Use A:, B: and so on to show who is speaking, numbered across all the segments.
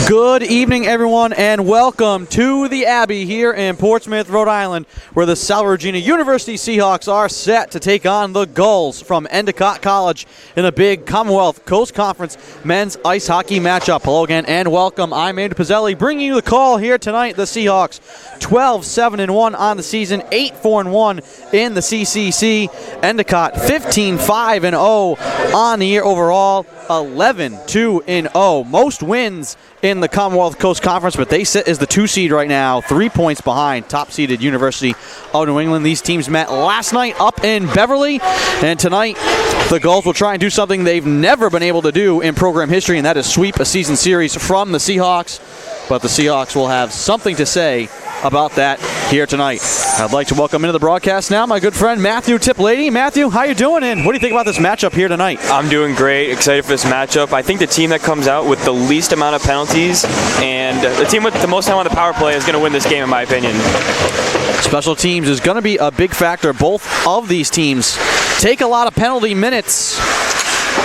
A: Good evening, everyone, and welcome to the Abbey here in Portsmouth, Rhode Island, where the Salve Regina University Seahawks are set to take on the Gulls from Endicott College in a big Commonwealth Coast Conference men's ice hockey matchup. Hello again, and welcome. I'm Andrew Pizzelli, bringing you the call here tonight. The Seahawks 12-7-1 on the season, 8-4-1 in the CCC. Endicott 15-5-0 on the year overall, 11-2-0. Most wins in the Commonwealth Coast Conference, but they sit as the 2 seed right now, 3 points behind top-seeded University of New England. These teams met last night up in Beverly, and tonight the Gulls will try and do something they've never been able to do in program history, and that is sweep a season series from the Seahawks. But the Seahawks will have something to say about that here tonight. I'd like to welcome into the broadcast now my good friend Matthew Tiplady. Matthew, how you doing, and what do you think about this matchup here tonight? I'm
B: doing great, excited for this matchup. I think the team that comes out with the least amount of penalties and the team with the most time on the power play is going to win this game, in my opinion.
A: Special teams is going to be a big factor. Both of these teams take a lot of penalty minutes.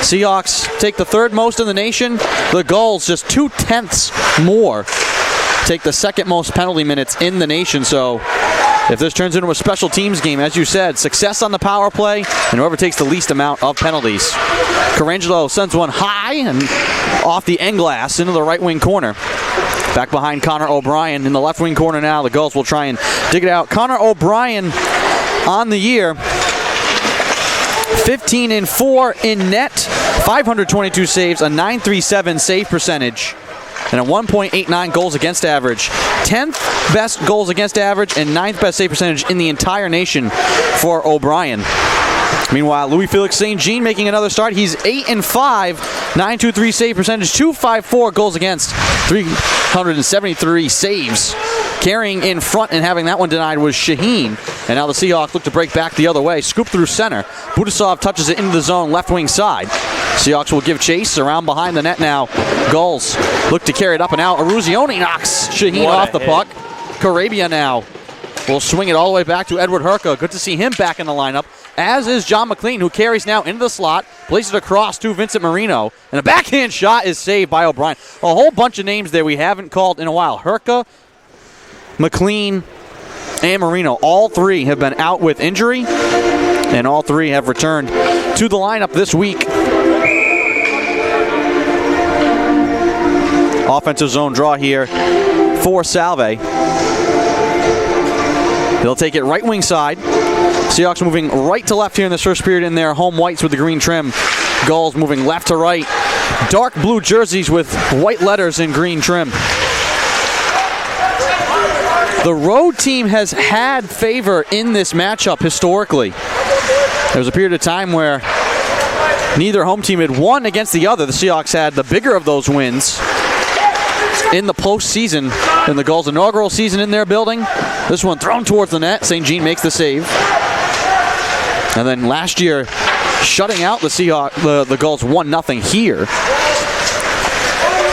A: Seahawks take the third most in the nation. The Gulls just 0.2 more take the second most penalty minutes in the nation. So if this turns into a special teams game, as you said, success on the power play, and whoever takes the least amount of penalties. Carangelo sends one high and off the end glass into the right wing corner. Back behind Connor O'Brien in the left wing corner now. The Gulls will try and dig it out. Connor O'Brien on the year, 15-4 in net, 522 saves, a .937 save percentage, and a 1.89 goals against average. 10th best goals against average and 9th best save percentage in the entire nation for O'Brien. Meanwhile, Louis Felix St. Jean making another start. He's 8-5, .923 save percentage, .254 goals against, 373 saves. Carrying in front and having that one denied was Shaheen. And now the Seahawks look to break back the other way. Scoop through center. Budasov touches it into the zone, left wing side. Seahawks will give chase around behind the net now. Gulls look to carry it up and out. Eruzione knocks Shaheen off the puck. Carabia now will swing it all the way back to Edward Herka. Good to see him back in the lineup, as is John McLean, who carries now into the slot, places it across to Vincent Marino, and a backhand shot is saved by O'Brien. A whole bunch of names there we haven't called in a while. Herka, McLean, and Marino. All three have been out with injury, and all three have returned to the lineup this week. Offensive zone draw here for Salve. They'll take it right wing side. Seahawks moving right to left here in this first period in their home whites with the green trim. Gulls moving left to right. Dark blue jerseys with white letters in green trim. The road team has had favor in this matchup historically. There was a period of time where neither home team had won against the other. The Seahawks had the bigger of those wins in the postseason in the Gulls' inaugural season in their building. This one thrown towards the net. St. Jean makes the save. And then last year, shutting out the Seahawks, the Gulls 1-0 here.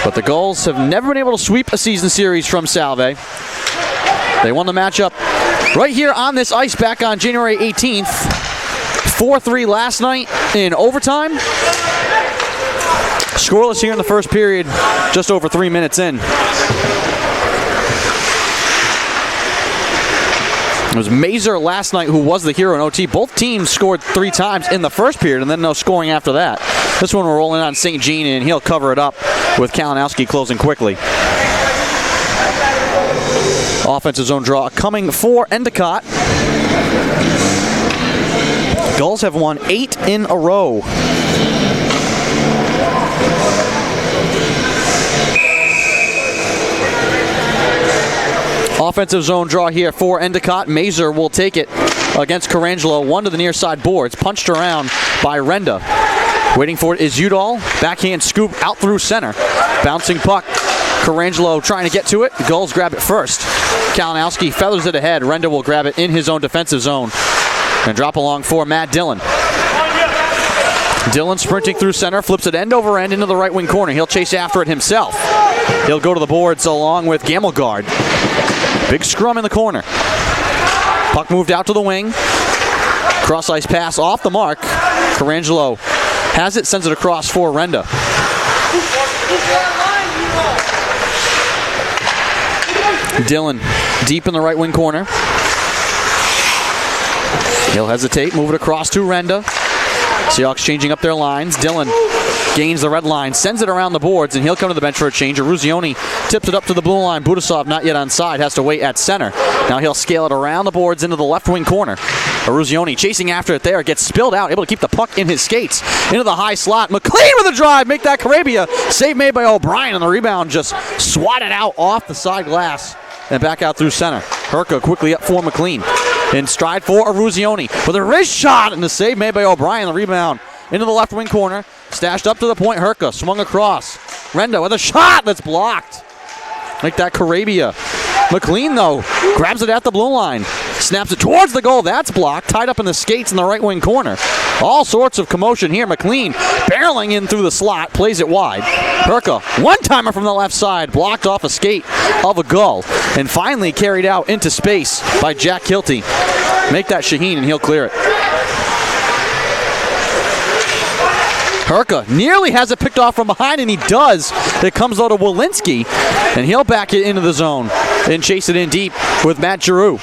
A: But the Gulls have never been able to sweep a season series from Salve. They won the matchup right here on this ice back on January 18th. 4-3 last night in overtime. Scoreless here in the first period, just over 3 minutes in. It was Mazur last night who was the hero in OT. Both teams scored 3 times in the first period and then no scoring after that. This one we're rolling on St. Jean, and he'll cover it up with Kalinowski closing quickly. Offensive zone draw coming for Endicott. Gulls have won 8 in a row. Offensive zone draw here for Endicott. Mazur will take it against Carangelo. One to the near side boards. Punched around by Renda. Waiting for it is Udall. Backhand scoop out through center. Bouncing puck. Carangelo trying to get to it. The Gulls grab it first. Kalinowski feathers it ahead. Renda will grab it in his own defensive zone. And drop along for Matt Dillon. Dillon sprinting through center, flips it end over end into the right wing corner. He'll chase after it himself. He'll go to the boards along with Gamelgard. Big scrum in the corner. Puck moved out to the wing. Cross ice pass off the mark. Carangelo has it, sends it across for Renda. Dillon deep in the right wing corner. He'll hesitate, move it across to Renda. Seahawks changing up their lines. Dillon gains the red line, sends it around the boards, and he'll come to the bench for a change. Eruzione tips it up to the blue line. Budasov not yet on side, has to wait at center. Now he'll scale it around the boards into the left wing corner. Eruzione chasing after it there, gets spilled out, able to keep the puck in his skates. Into the high slot. McLean with a drive, make that Carabia. Save made by O'Brien, and the rebound just swatted out off the side glass and back out through center. Herka quickly up for McLean. In stride for Eruzione with a wrist shot, and the save made by O'Brien. The rebound into the left wing corner. Stashed up to the point. Herka swung across. Renda with a shot that's blocked. Make that Carabia. McLean, though, grabs it at the blue line. Snaps it towards the goal. That's blocked. Tied up in the skates in the right wing corner. All sorts of commotion here. McLean barreling in through the slot. Plays it wide. Herka, one-timer from the left side. Blocked off a skate of a gull. And finally carried out into space by Jack Hilty. Make that Shaheen, and he'll clear it. Herka nearly has it picked off from behind, and he does. It comes out of Walensky, and he'll back it into the zone and chase it in deep with Matt Giroux.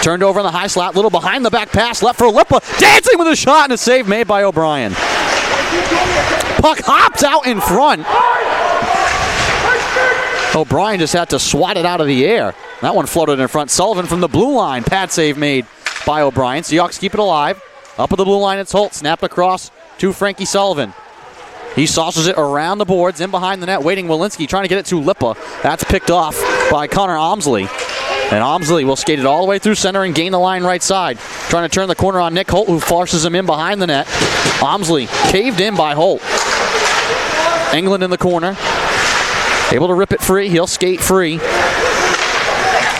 A: Turned over in the high slot, little behind the back pass, left for Lippa, dancing with a shot, and a save made by O'Brien. Puck hops out in front. O'Brien just had to swat it out of the air. That one floated in front. Sullivan from the blue line, pad save made by O'Brien. Seahawks keep it alive. Up at the blue line, it's Holt. Snapped across to Frankie Sullivan. He saucers it around the boards, in behind the net, waiting Walensky, trying to get it to Lippa. That's picked off by Connor Omsley. And Omsley will skate it all the way through center and gain the line right side. Trying to turn the corner on Nick Holt, who forces him in behind the net. Omsley caved in by Holt. England in the corner. Able to rip it free. He'll skate free.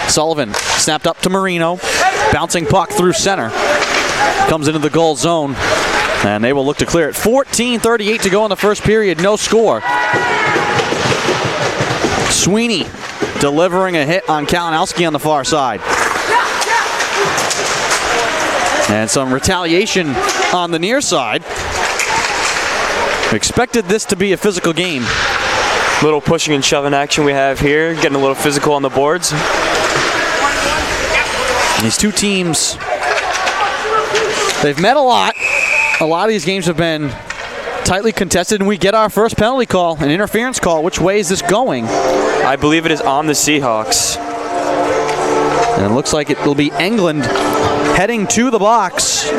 A: Sullivan snapped up to Marino. Bouncing puck through center. Comes into the goal zone, and they will look to clear it. 14:38 to go in the first period. No score. Sweeney delivering a hit on Kalinowski on the far side. And some retaliation on the near side. Expected this to be a physical game.
B: Little pushing and shoving action we have here. Getting a little physical on the boards.
A: These two teams, they've met a lot. A lot of these games have been tightly contested, and we get our first penalty call, an interference call. Which way is this going?
B: I believe it is on the Seahawks.
A: And it looks like it will be England heading to the box.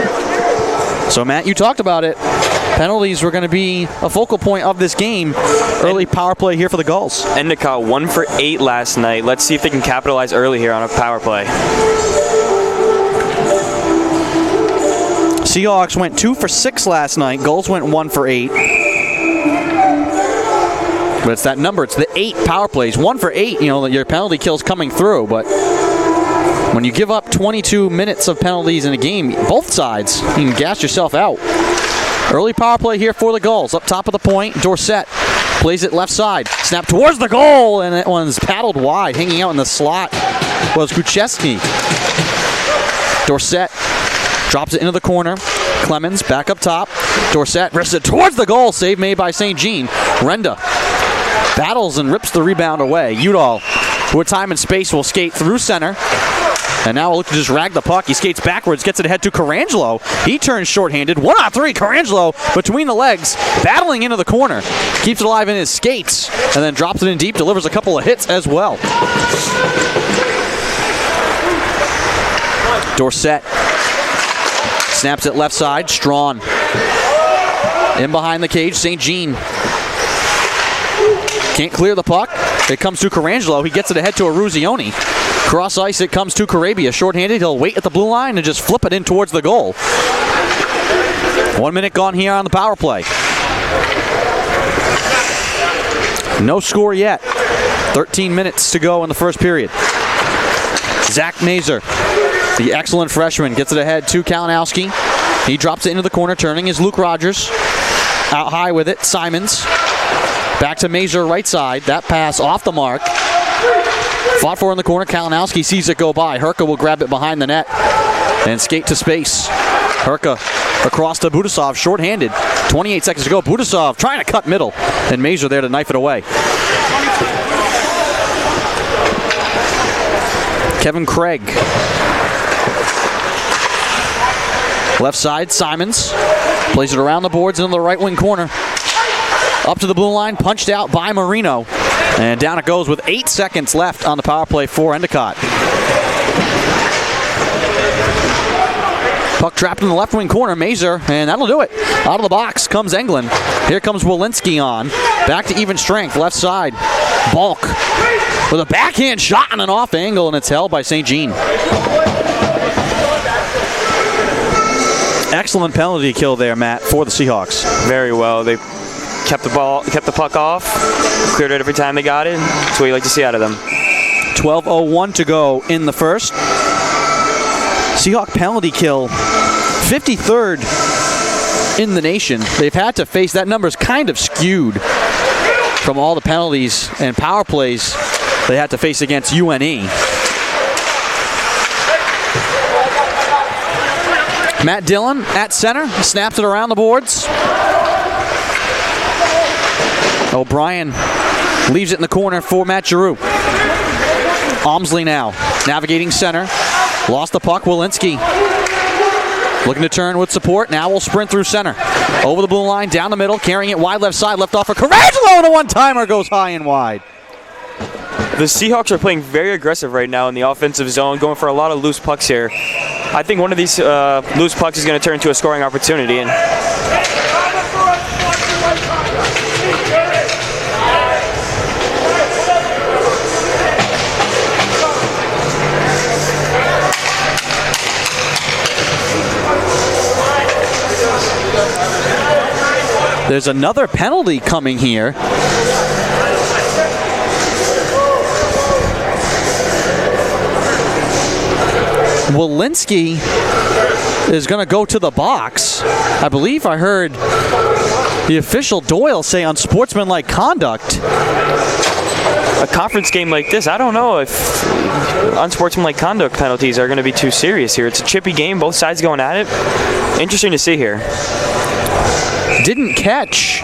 A: So, Matt, you talked about it. Penalties were going to be a focal point of this game. Early power play here for the Gulls.
B: Endicott 1 for 8 last night. Let's see if they can capitalize early here on a power play.
A: Seahawks went 2 for 6 last night. Gulls went 1 for 8. But it's that number. It's the 8 power plays. 1 for 8, you know, your penalty kills coming through. But when you give up 22 minutes of penalties in a game, both sides, you can gas yourself out. Early power play here for the Gulls. Up top of the point, Dorsett plays it left side. Snap towards the goal, and that one's paddled wide. Hanging out in the slot was Kucheski. Dorsett drops it into the corner. Clemens back up top. Dorsett rips it towards the goal. Save made by St. Jean. Renda battles and rips the rebound away. Udall, with time and space, will skate through center. And now we'll look to just rag the puck. He skates backwards, gets it ahead to Carangelo. He turns shorthanded. 1-on-3. Carangelo between the legs, battling into the corner. Keeps it alive in his skates, and then drops it in deep, delivers a couple of hits as well. Dorsett snaps it left side. Strawn in behind the cage. St. Jean can't clear the puck. It comes to Carangelo. He gets it ahead to Eruzione. Cross ice, it comes to Carabia. Shorthanded, he'll wait at the blue line and just flip it in towards the goal. 1 minute gone here on the power play. No score yet. 13 minutes to go in the first period. Zach Mazer, the excellent freshman, gets it ahead to Kalinowski. He drops it into the corner, turning is Luke Rogers. Out high with it, Simons. Back to Mazer, right side. That pass off the mark. Fought for in the corner. Kalinowski sees it go by. Herka will grab it behind the net and skate to space. Herka across to Budasov, shorthanded. 28 seconds to go. Budasov trying to cut middle, and Mazer there to knife it away. Kevin Craig. Left side, Simons. Plays it around the boards into the right wing corner. Up to the blue line, punched out by Marino. And down it goes with 8 seconds left on the power play for Endicott. Puck trapped in the left wing corner, Mazur, and that'll do it. Out of the box comes Englund. Here comes Walensky on. Back to even strength, left side. Balk with a backhand shot on an off angle, and it's held by St. Jean. Excellent penalty kill there, Matt, for the Seahawks.
B: Very well. They kept the puck off, cleared it every time they got it. That's what you like to see out of them.
A: 12:01 to go in the first. Seahawk penalty kill, 53rd in the nation. They've had to face, that number's kind of skewed from all the penalties and power plays they had to face against UNE. Matt Dillon at center, snaps it around the boards. O'Brien leaves it in the corner for Matt Giroux. Almsley now, navigating center. Lost the puck, Walensky. Looking to turn with support. Now we'll sprint through center. Over the blue line, down the middle, carrying it wide left side, left off for Carangelo, and a one-timer goes high and wide.
B: The Seahawks are playing very aggressive right now in the offensive zone, going for a lot of loose pucks here. I think one of these loose pucks is going to turn into a scoring opportunity. And
A: there's another penalty coming here. Walensky is going to go to the box. I believe I heard the official Doyle say unsportsmanlike conduct.
B: a conference game like this, I don't know if unsportsmanlike conduct penalties are going to be too serious here. It's a chippy game, both sides going at it. Interesting to see here.
A: Didn't catch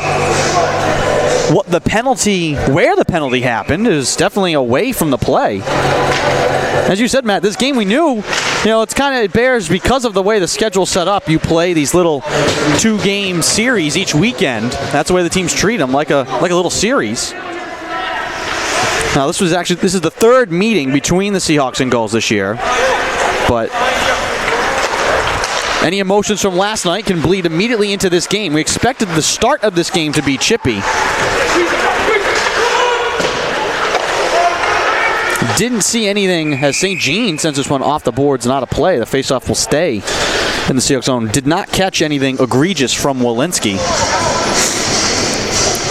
A: where the penalty happened. Is definitely away from the play. As you said, Matt, this game we knew, it bears because of the way the schedule's set up. You play these little 2-game series each weekend. That's the way the teams treat them, like a little series. Now this is the third meeting between the Seahawks and Gulls this year, but any emotions from last night can bleed immediately into this game. We expected the start of this game to be chippy. Didn't see anything as St. Jean, since this one off the boards, not a play. The faceoff will stay in the Seahawks zone. Did not catch anything egregious from Walensky.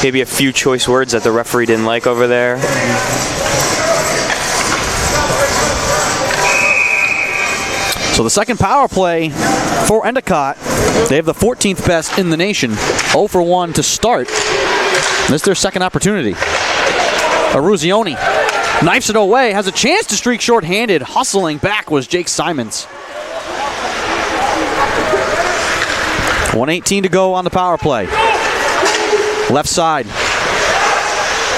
B: Maybe a few choice words that the referee didn't like over there.
A: So the second power play for Endicott. They have the 14th best in the nation. 0 for 1 to start. This is their second opportunity. Aruzioni knifes it away, has a chance to streak short-handed. Hustling back was Jake Simons. 1:18 to go on the power play. Left side.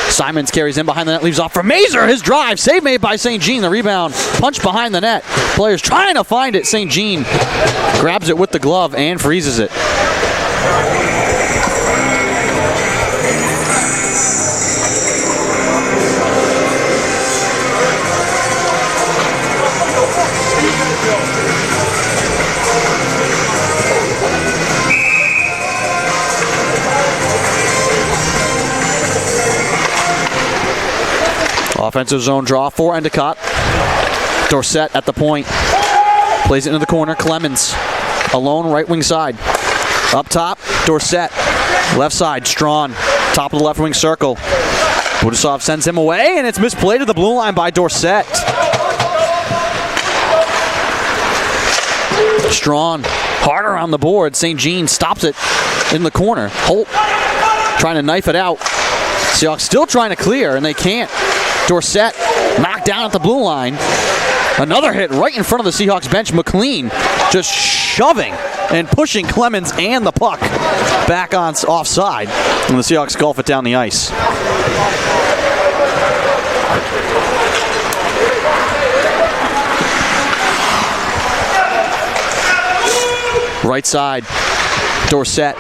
A: Simons carries in behind the net, leaves off for Mazur. His drive, save made by St. Jean. The rebound, punch behind the net. Players trying to find it. St. Jean grabs it with the glove and freezes it. Offensive zone draw for Endicott. Dorsett at the point. Plays it into the corner. Clemens alone, right wing side. Up top, Dorsett. Left side, Strawn. Top of the left wing circle. Budasov sends him away, and it's misplayed to the blue line by Dorsett. Strawn hard around the board. St. Jean stops it in the corner. Holt trying to knife it out. Seahawks still trying to clear, and they can't. Dorsett knocked down at the blue line. Another hit right in front of the Seahawks bench. McLean just shoving and pushing Clemens and the puck back on offside. And the Seahawks golf it down the ice. Right side. Dorsett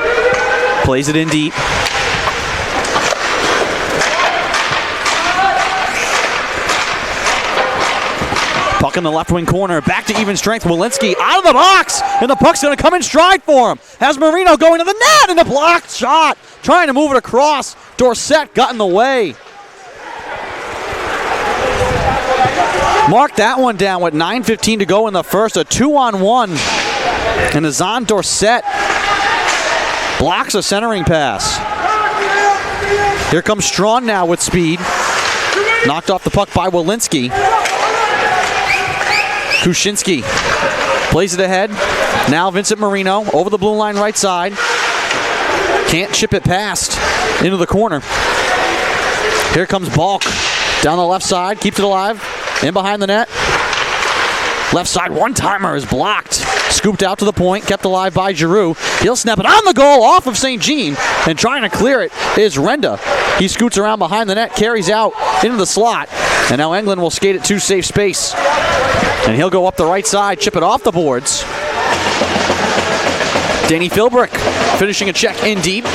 A: plays it in deep. Puck in the left wing corner. Back to even strength. Walensky out of the box. And the puck's going to come in stride for him. Has Marino going to the net. And a blocked shot. Trying to move it across. Dorsett got in the way. Mark that one down with 9:15 to go in the first. A 2-on-1. And Azan Dorsett blocks a centering pass. Here comes Strawn now with speed. Knocked off the puck by Walensky. Kuczynski plays it ahead. Now Vincent Marino over the blue line right side. Can't chip it past into the corner. Here comes Balk down the left side. Keeps it alive. In behind the net. Left side one-timer is blocked. Scooped out to the point. Kept alive by Giroux. He'll snap it on the goal off of St. Jean. And trying to clear it is Renda. He scoots around behind the net. Carries out into the slot. And now Englund will skate it to safe space. And he'll go up the right side, chip it off the boards. Danny Philbrick finishing a check in deep.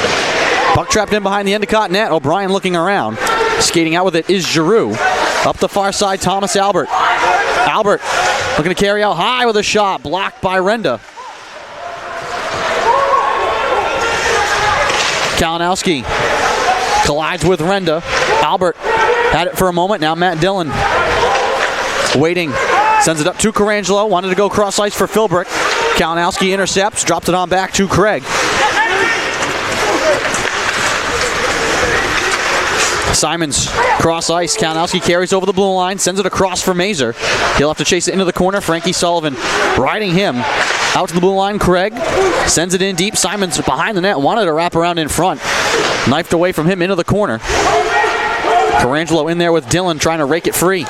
A: Puck trapped in behind the Endicott net. O'Brien looking around. Skating out with it is Giroux. Up the far side, Thomas Albert. Albert looking to carry out high with a shot. Blocked by Renda. Kalinowski collides with Renda. Albert had it for a moment. Now Matt Dillon waiting. Sends it up to Carangelo. Wanted to go cross ice for Philbrick. Kalinowski intercepts. Drops it on back to Craig. Simons cross ice. Kalinowski carries over the blue line. Sends it across for Mazur. He'll have to chase it into the corner. Frankie Sullivan riding him. Out to the blue line. Craig sends it in deep. Simons behind the net. Wanted to wrap around in front. Knifed away from him into the corner. Carangelo in there with Dillon trying to rake it free.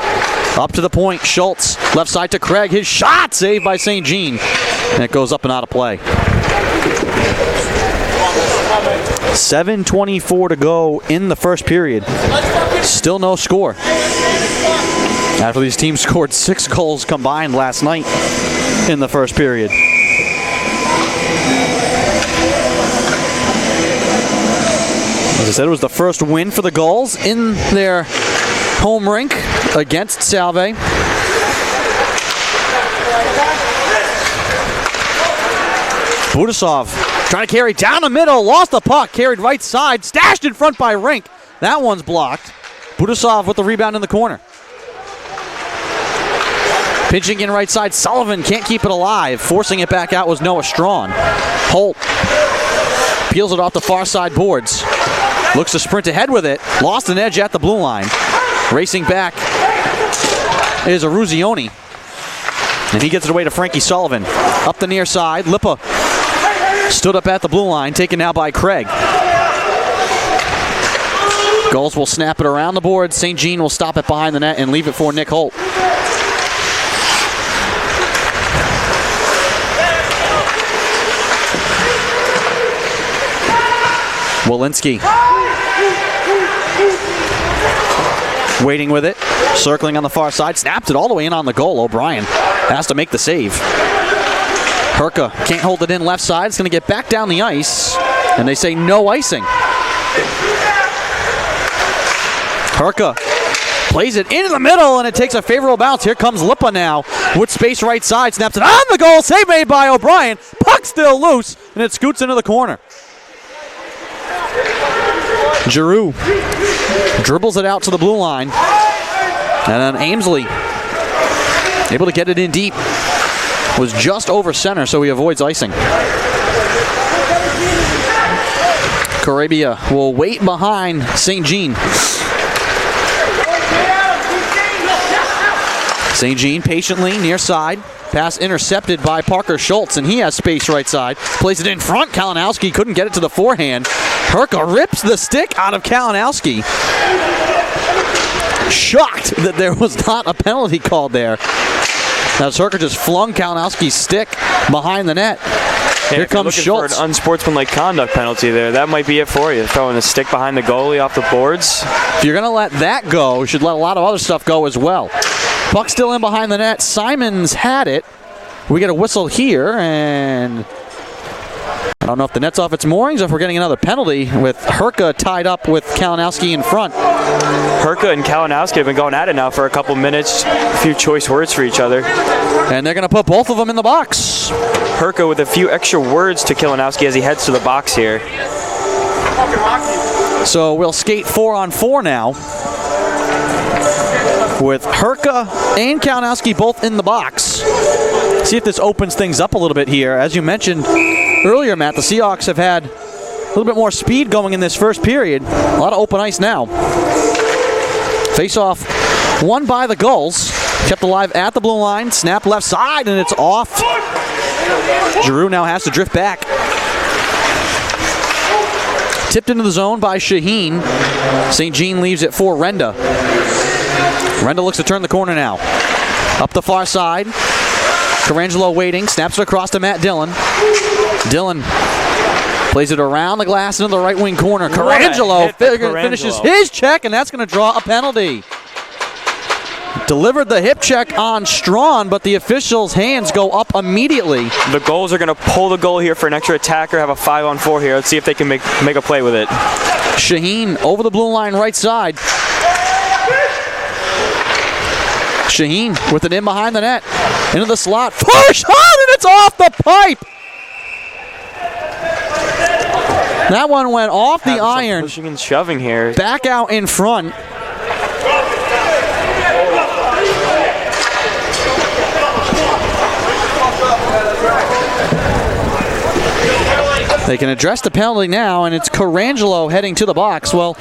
A: Up to the point, Schultz, left side to Craig. His shot saved by St. Jean. And it goes up and out of play. 7:24 to go in the first period. Still no score. After these teams scored 6 goals combined last night in the first period. As I said, it was the first win for the Gulls in their home rink against Salve. Budasov trying to carry down the middle, lost the puck, carried right side, stashed in front by Rink. That one's blocked. Budasov with the rebound in the corner. Pitching in right side, Sullivan can't keep it alive. Forcing it back out was Noah Strawn. Holt peels it off the far side boards. Looks to sprint ahead with it. Lost an edge at the blue line. Racing back is Aruzioni. And he gets it away to Frankie Sullivan. Up the near side, Lippa stood up at the blue line, taken now by Craig. Gulls will snap it around the board. St. Jean will stop it behind the net and leave it for Nick Holt. Walensky waiting with it, circling on the far side, snapped it all the way in on the goal. O'Brien has to make the save. Herka can't hold it in left side. It's going to get back down the ice, and they say no icing. Herka plays it into the middle, and it takes a favorable bounce. Here comes Lippa now with space right side, snaps it on the goal. Save made by O'Brien. Puck still loose, and it scoots into the corner. Giroux dribbles it out to the blue line. And then Amesley, able to get it in deep, was just over center, so he avoids icing. Carabia will wait behind St. Jean. St. Jean patiently near side. Pass intercepted by Parker Schultz, and he has space right side. Plays it in front. Kalinowski couldn't get it to the forehand. Herka rips the stick out of Kalinowski. Shocked that there was not a penalty called there. As Herka just flung Kalinowski's stick behind the net. Here comes Schultz.
B: For an unsportsmanlike conduct penalty there, that might be it for you. Throwing a stick behind the goalie off the boards.
A: If you're going to let that go, you should let a lot of other stuff go as well. Puck still in behind the net. Simons had it. We get a whistle here, and I don't know if the net's off its moorings or if we're getting another penalty with Herka tied up with Kalinowski in front.
B: Herka and Kalinowski have been going at it now for a couple minutes. A few choice words for each other.
A: And they're going to put both of them in the box.
B: Herka with a few extra words to Kalinowski as he heads to the box here.
A: So we'll skate 4-on-4 now, with Herka and Kalinowski both in the box. See if this opens things up a little bit here. As you mentioned earlier, Matt, the Seahawks have had a little bit more speed going in this first period. A lot of open ice now. Face-off won by the Gulls. Kept alive at the blue line. Snap left side, and it's off. Giroux now has to drift back. Tipped into the zone by Shaheen. St. Jean leaves it for Renda. Renda looks to turn the corner now. Up the far side. Carangelo waiting. Snaps it across to Matt Dillon. Dillon plays it around the glass into the right wing corner. Carangelo finishes his check, and that's going to draw a penalty. Delivered the hip check on Strawn, but the officials' hands go up immediately.
B: The Gulls are going to pull the goal here for an extra attacker, have a 5-on-4 here. Let's see if they can make a play with it.
A: Shaheen over the blue line right side. Shaheen with it in behind the net. Into the slot. Push on, and it's off the pipe. That one went off the iron.
B: Pushing and shoving here.
A: Back out in front. They can address the penalty now, and it's Carangelo heading to the box. Well,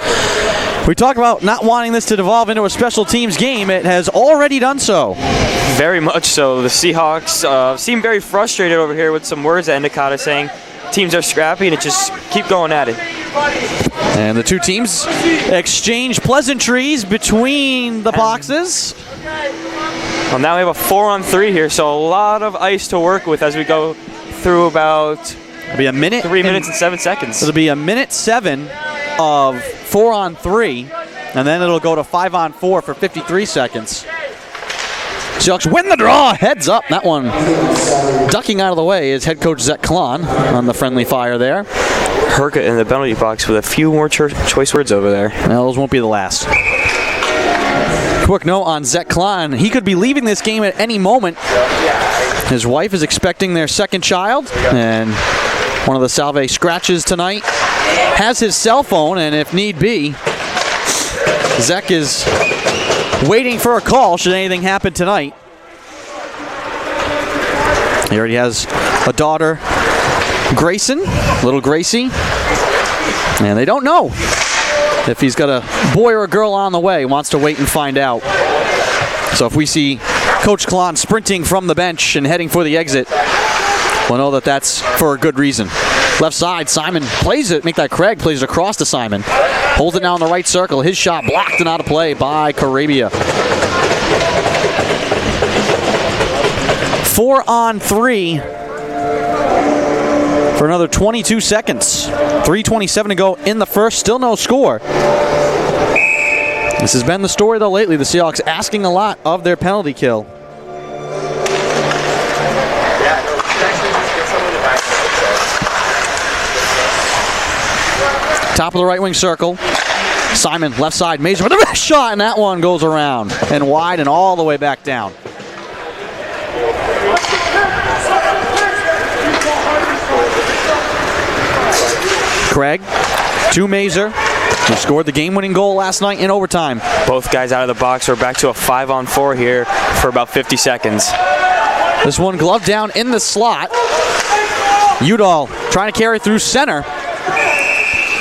A: we talk about not wanting this to devolve into a special teams game. It has already done so.
B: Very much so. The Seahawks seem very frustrated over here with some words that Endicott is saying. Teams are scrappy, and it just keep going at it.
A: And the two teams exchange pleasantries between the boxes.
B: Well, now we have a 4-on-3 here, so a lot of ice to work with as we go through about...
A: It'll be a minute.
B: 3 minutes and 7 seconds.
A: It'll be a minute 7 of 4-on-3, and then it'll go to 5-on-4 for 53 seconds. Seahawks win the draw, heads up. That one ducking out of the way is head coach Zach Klon on the friendly fire there.
B: Herka in the penalty box with a few more choice words over there.
A: Well, those won't be the last. Quick note on Zach Klon. He could be leaving this game at any moment. His wife is expecting their second child, and one of the Salve scratches tonight has his cell phone, and if need be, Zach is waiting for a call should anything happen tonight. He already has a daughter, Grayson, little Gracie, and they don't know if he's got a boy or a girl on the way. Wants to wait and find out. So if we see Coach Klon sprinting from the bench and heading for the exit, we'll know that that's for a good reason. Left side, Simon plays it. Make that Craig plays it across to Simon. Holds it now in the right circle. His shot blocked and out of play by Carabia. 4-on-3 for another 22 seconds. 3:27 to go in the first. Still no score. This has been the story, though, lately. The Seahawks asking a lot of their penalty kill. Top of the right wing circle. Simon, left side. Mazer with the best shot, and that one goes around and wide and all the way back down. Craig to Mazer, who scored the game-winning goal last night in overtime.
B: Both guys out of the box. We're back to a 5-on-4 here for about 50 seconds.
A: This one gloved down in the slot. Udall trying to carry through center.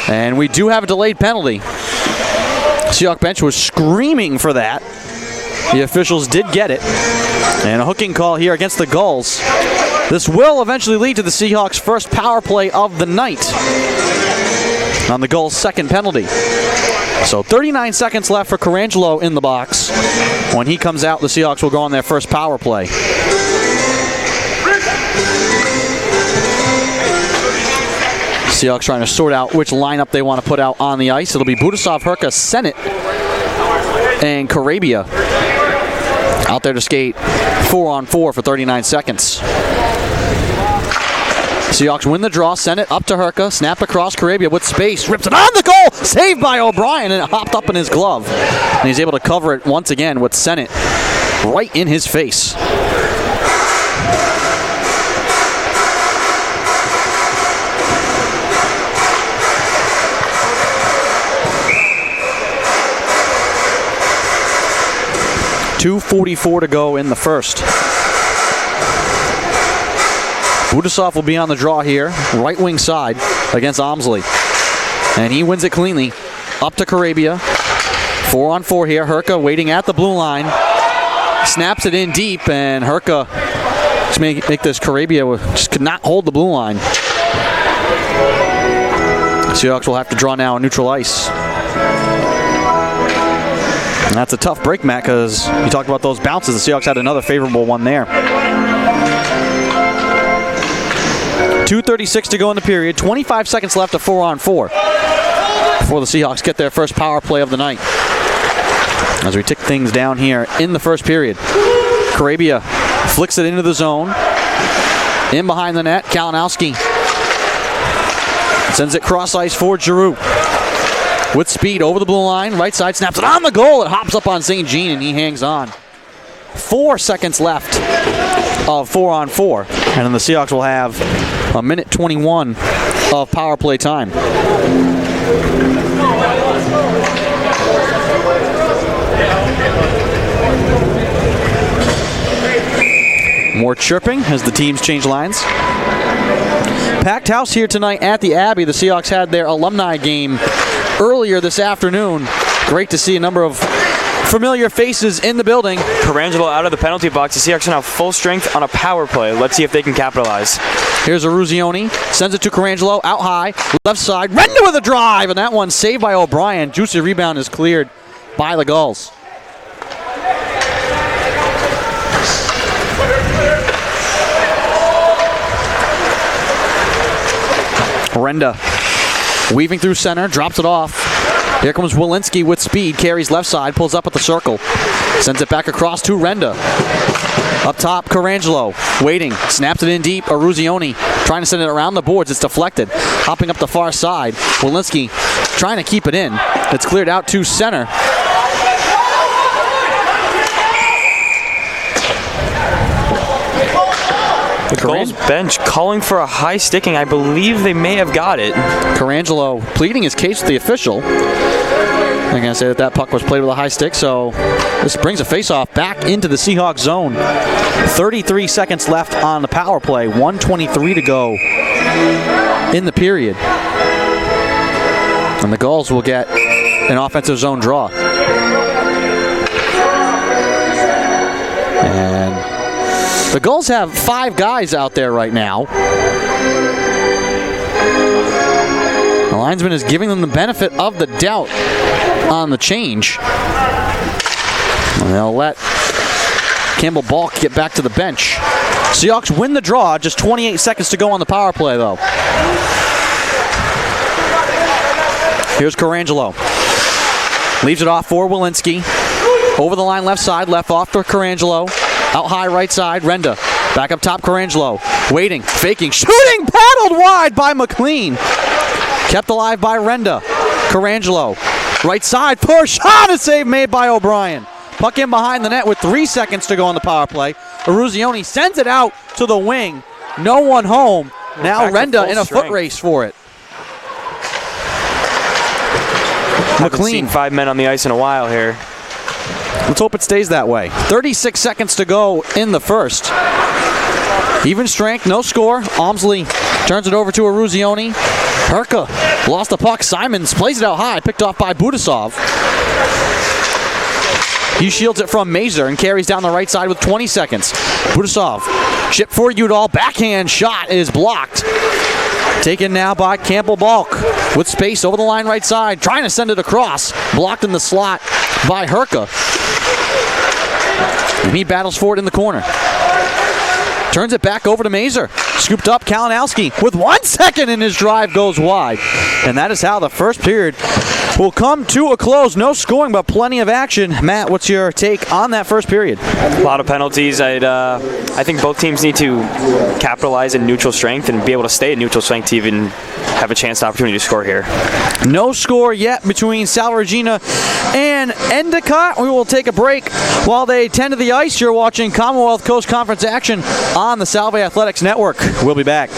A: And we do have a delayed penalty. Seahawk bench was screaming for that. The officials did get it. And a hooking call here against the Gulls. This will eventually lead to the Seahawks' first power play of the night on the Gulls' second penalty. So 39 seconds left for Carangelo in the box. When he comes out, the Seahawks will go on their first power play. Seahawks trying to sort out which lineup they want to put out on the ice. It'll be Budasov, Herka, Sennett, and Carabia out there to skate 4-on-4 for 39 seconds. Seahawks win the draw, send it up to Herka, snap across Carabia with space, rips it on the goal, saved by O'Brien, and it hopped up in his glove. And he's able to cover it once again with Sennett right in his face. .244 to go in the first. Budasov will be on the draw here, right wing side against Omsley. And he wins it cleanly. Up to Carabia. 4-on-4 here. Herka waiting at the blue line. Snaps it in deep, and Herka just make this Carabia just could not hold the blue line. Seahawks will have to draw now on neutral ice. And that's a tough break, Matt, because you talked about those bounces. The Seahawks had another favorable one there. 2:36 to go in the period. 25 seconds left of 4-on-4 before the Seahawks get their first power play of the night. As we tick things down here in the first period. Carabia flicks it into the zone. In behind the net, Kalinowski sends it cross ice for Giroux. With speed over the blue line, right side, snaps it on the goal. It hops up on St. Jean, and he hangs on. 4 seconds left of 4-on-4. And then the Seahawks will have a minute 21 of power play time. More chirping as the teams change lines. Packed house here tonight at the Abbey. The Seahawks had their alumni game earlier this afternoon. Great to see a number of familiar faces in the building.
B: Perangelo out of the penalty box. The Seahawks are now full strength on a power play. Let's see if they can capitalize.
A: Here's Aruzioni. Sends it to Carangelo. Out high. Left side. Renda with a drive. And that one saved by O'Brien. Juicy rebound is cleared by the Gulls. Renda weaving through center, drops it off. Here comes Walensky with speed, carries left side, pulls up at the circle. Sends it back across to Renda. Up top, Carangelo waiting, snaps it in deep. Aruzioni trying to send it around the boards. It's deflected. Hopping up the far side. Walensky trying to keep it in. It's cleared out to center.
B: The Gulls bench calling for a high sticking. I believe they may have got it.
A: Carangelo pleading his case with the official. I'm going to say that puck was played with a high stick, so this brings a faceoff back into the Seahawks zone. 33 seconds left on the power play. 1:23 to go in the period. And the Gulls will get an offensive zone draw. And the Gulls have 5 guys out there right now. The linesman is giving them the benefit of the doubt on the change. And they'll let Campbell Balk get back to the bench. Seahawks win the draw. Just 28 seconds to go on the power play, though. Here's Carangelo. Leaves it off for Walensky. Over the line left side, left off for Carangelo. Out high right side, Renda. Back up top, Carangelo. Waiting, faking, shooting, paddled wide by McLean. Kept alive by Renda. Carangelo. Right side, push, a save made by O'Brien. Puck in behind the net with 3 seconds to go on the power play. Aruzioni sends it out to the wing. No one home. Now Renda in a foot race for it.
B: McLean. Seen 5 men on the ice in a while here.
A: Let's hope it stays that way. 36 seconds to go in the first. Even strength, no score. Omsley turns it over to Aruzioni. Herka lost the puck. Simons plays it out high, picked off by Budasov. He shields it from Mazur and carries down the right side with 20 seconds. Budasov, chip for Udall. Backhand shot is blocked. Taken now by Campbell Balk with space over the line right side. Trying to send it across. Blocked in the slot by Herka. And he battles for it in the corner. Turns it back over to Mazur. Scooped up Kalinowski with 1 second and his drive goes wide. And that is how the first period will come to a close. No scoring, but plenty of action. Matt, what's your take on that first period?
B: A lot of penalties. I think both teams need to capitalize in neutral strength and be able to stay at neutral strength to even have a chance, an opportunity to score here.
A: No score yet between Salve Regina and Endicott. We will take a break while they tend to the ice. You're watching Commonwealth Coast Conference action on the Salve Athletics Network. We'll be back.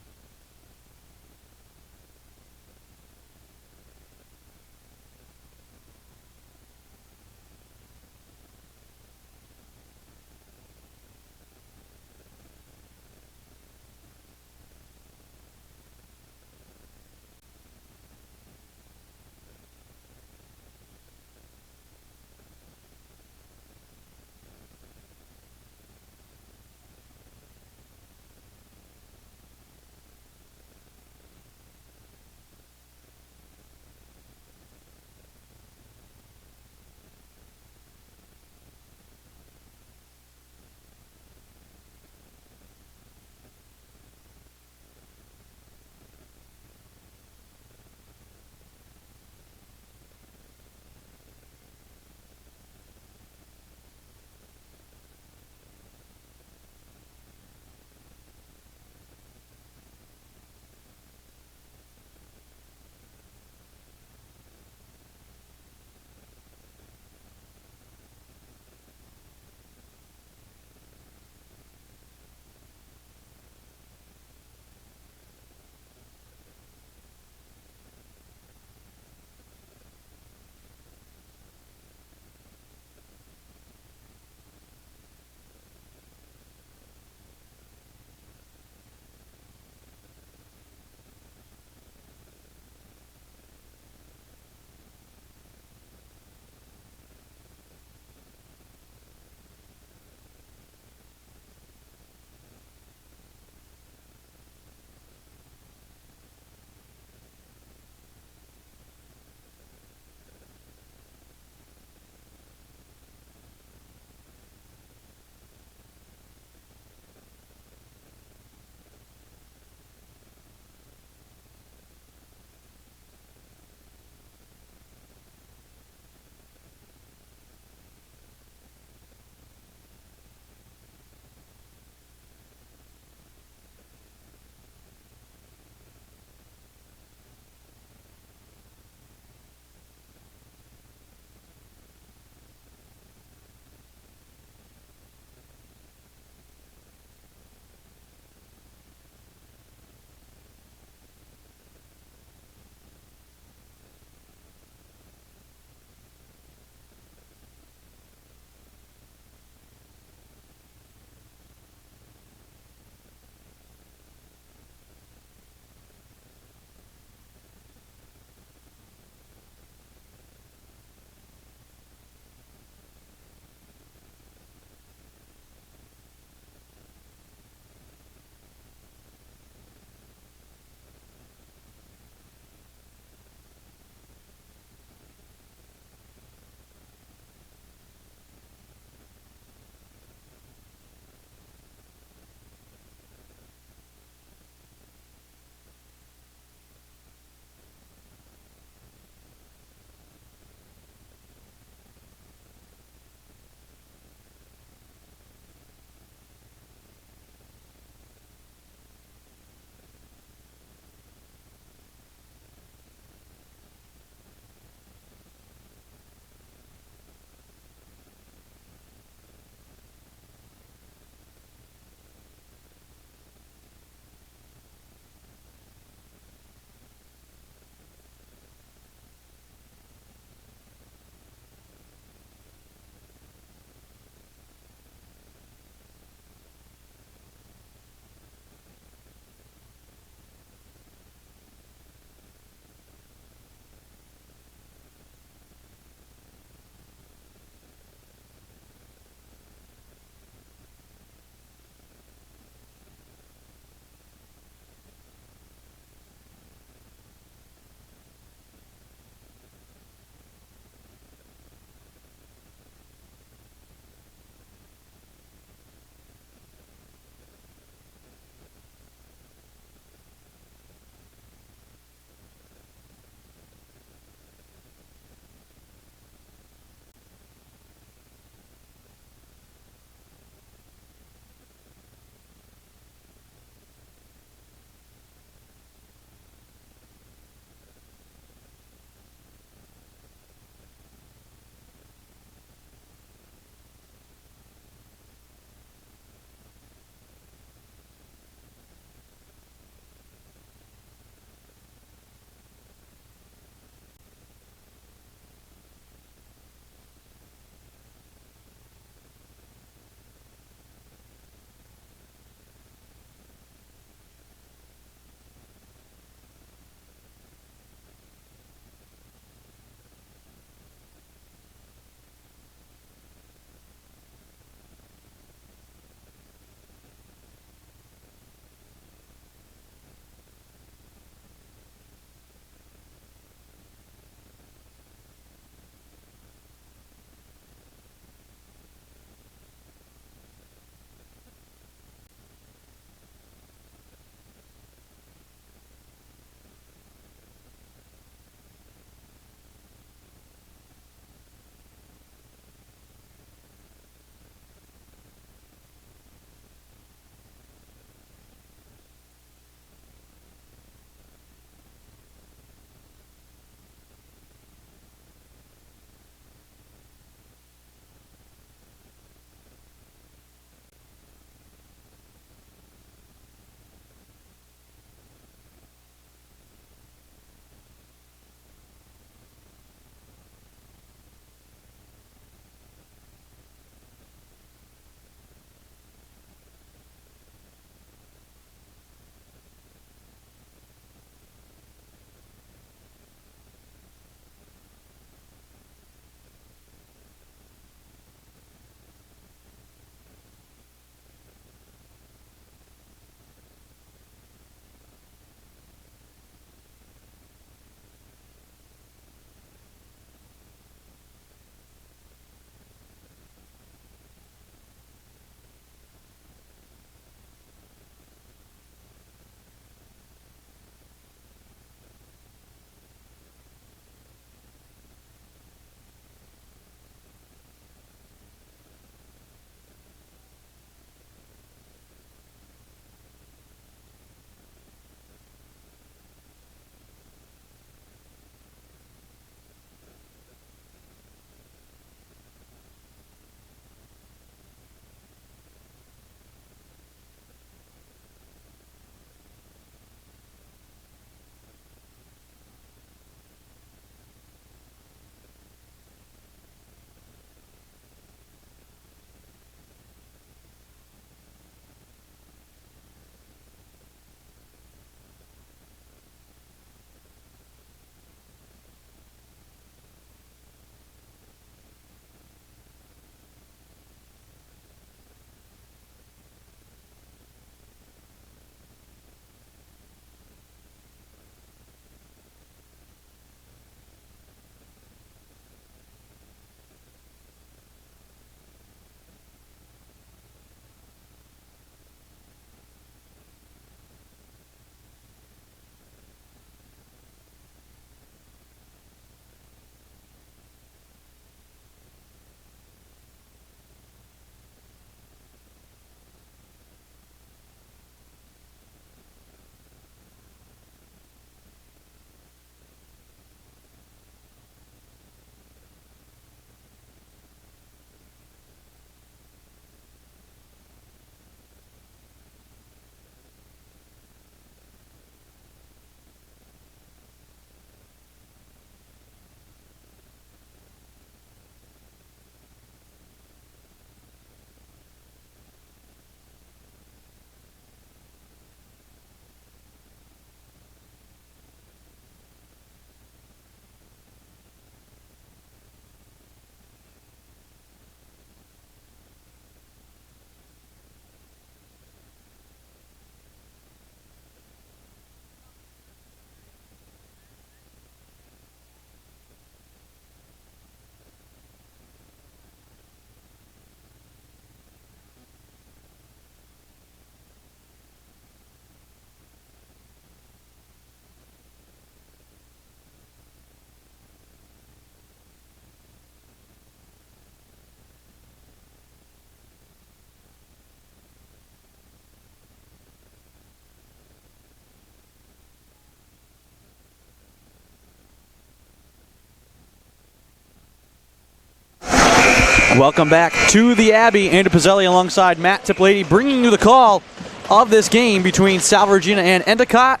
A: Welcome back to the Abbey. Andrew Pizzelli alongside Matt Tiplady bringing you the call of this game between Salve Regina and Endicott.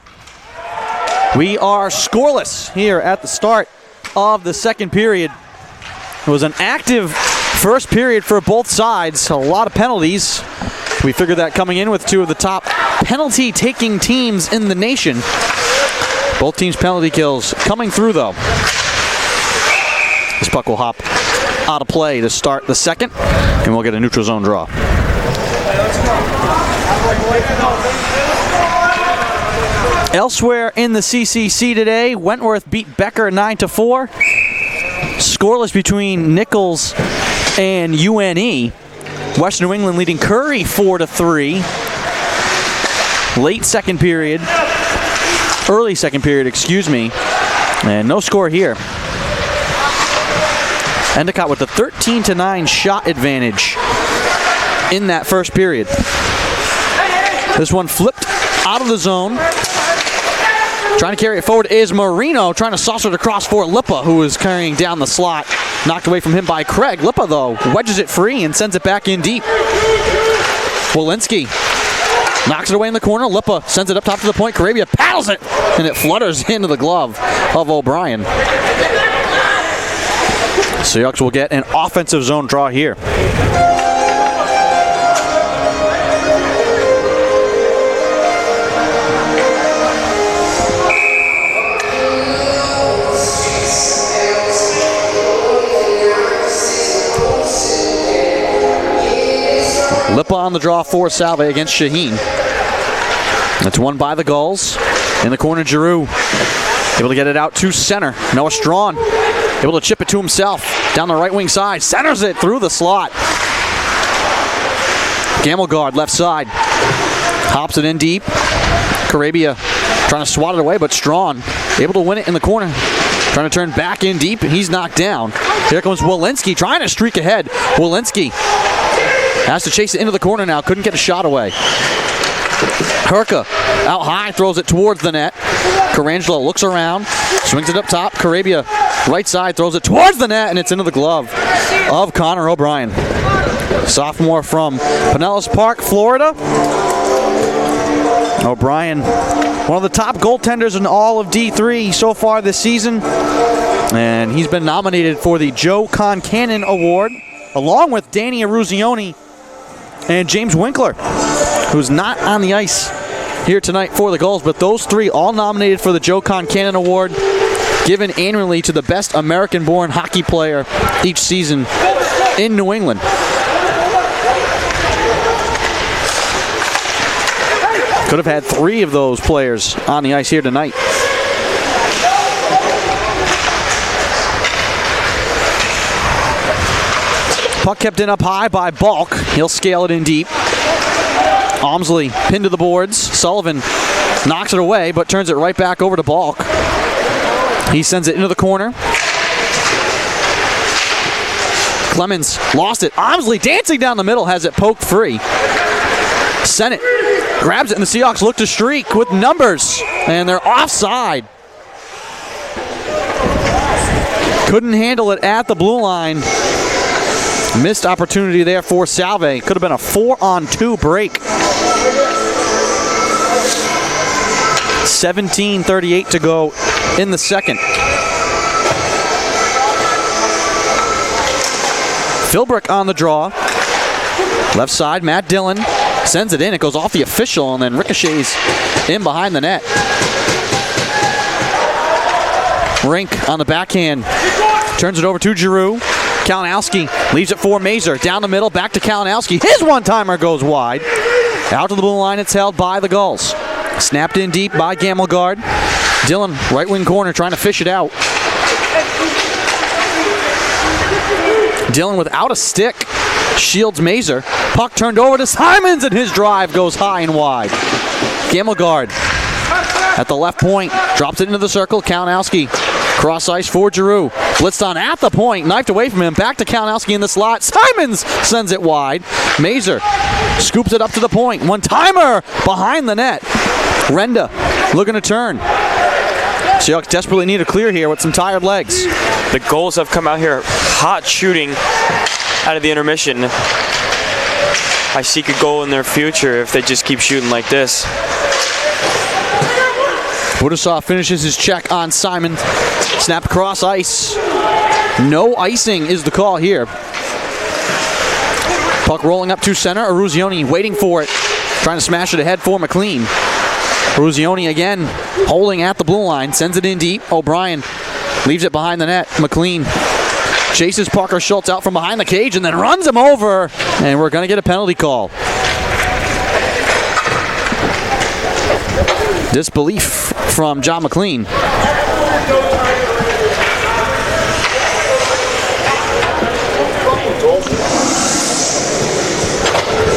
A: We are scoreless here at the start of the second period. It was an active first period for both sides. A lot of penalties. We figured that coming in with two of the top penalty-taking teams in the nation. Both teams' penalty kills coming through, though. This puck will hop out of play to start the second, and we'll get a neutral zone draw. Elsewhere in the CCC today, Wentworth beat Becker 9-4. Scoreless between Nichols and UNE. Western New England leading Curry 4-3. Early second period, excuse me. And no score here. Endicott with the 13-9 shot advantage in that first period. This one flipped out of the zone. Trying to carry it forward is Marino, trying to saucer it across for Lippa, who is carrying down the slot. Knocked away from him by Craig. Lippa, though, wedges it free and sends it back in deep. Walensky knocks it away in the corner. Lippa sends it up top to the point. Carabia paddles it, and it flutters into the glove of O'Brien. Seahawks will get an offensive zone draw here. Lippa on the draw for Salve against Shaheen. It's won by the Gulls. In the corner, Giroux able to get it out to center. Noah Strawn able to chip it to himself down the right wing side. Centers it through the slot. Gamelgard left side. Hops it in deep. Carabia trying to swat it away, but Strawn able to win it in the corner. Trying to turn back in deep, and he's knocked down. Here comes Walensky trying to streak ahead. Walensky has to chase it into the corner now. Couldn't get a shot away. Herka out high, throws it towards the net. Carangelo looks around, swings it up top. Carabia right side, throws it towards the net, and it's into the glove of Connor O'Brien. Sophomore from Pinellas Park, Florida. O'Brien, one of the top goaltenders in all of D3 so far this season. And he's been nominated for the Joe Concannon Award, along with Danny Aruzioni and James Winkler, who's not on the ice here tonight for the Gulls, but those three all nominated for the Joe Concannon Award, given annually to the best American-born hockey player each season in New England. Could have had three of those players on the ice here tonight. Puck kept in up high by Balk. He'll scale it in deep. Almsley pinned to the boards. Sullivan knocks it away, but turns it right back over to Balk. He sends it into the corner. Clemens lost it. Almsley dancing down the middle, has it poked free. Sennett grabs it, and the Seahawks look to streak with numbers, and they're offside. Couldn't handle it at the blue line. Missed opportunity there for Salve. Could have been a 4-on-2 break. 17:38 to go in the second. Philbrick on the draw. Left side, Matt Dillon sends it in. It goes off the official and then ricochets in behind the net. Rink on the backhand. Turns it over to Giroux. Kalinowski leaves it for Mazur. Down the middle, back to Kalinowski. His one-timer goes wide. Out to the blue line, it's held by the Gulls. Snapped in deep by Gamelgard. Dillon, right wing corner, trying to fish it out. Dillon without a stick. Shields Mazur. Puck turned over to Simons, and his drive goes high and wide. Gamelgard at the left point. Drops it into the circle. Kalinowski. Cross ice for Giroux. Blitzed on at the point. Knifed away from him. Back to Kalinowski in the slot. Simons sends it wide. Mazur scoops it up to the point. One-timer behind the net. Renda looking to turn. Seahawks desperately need a clear here with some tired legs.
B: The Gulls have come out here hot shooting out of the intermission. I seek a goal in their future if they just keep shooting like this.
A: Budusov finishes his check on Simon. Snap across ice. No icing is the call here. Puck rolling up to center. Eruzione waiting for it. Trying to smash it ahead for McLean. Eruzione again holding at the blue line. Sends it in deep. O'Brien leaves it behind the net. McLean chases Parker Schultz out from behind the cage and then runs him over. And we're going to get a penalty call. Disbelief from John McLean.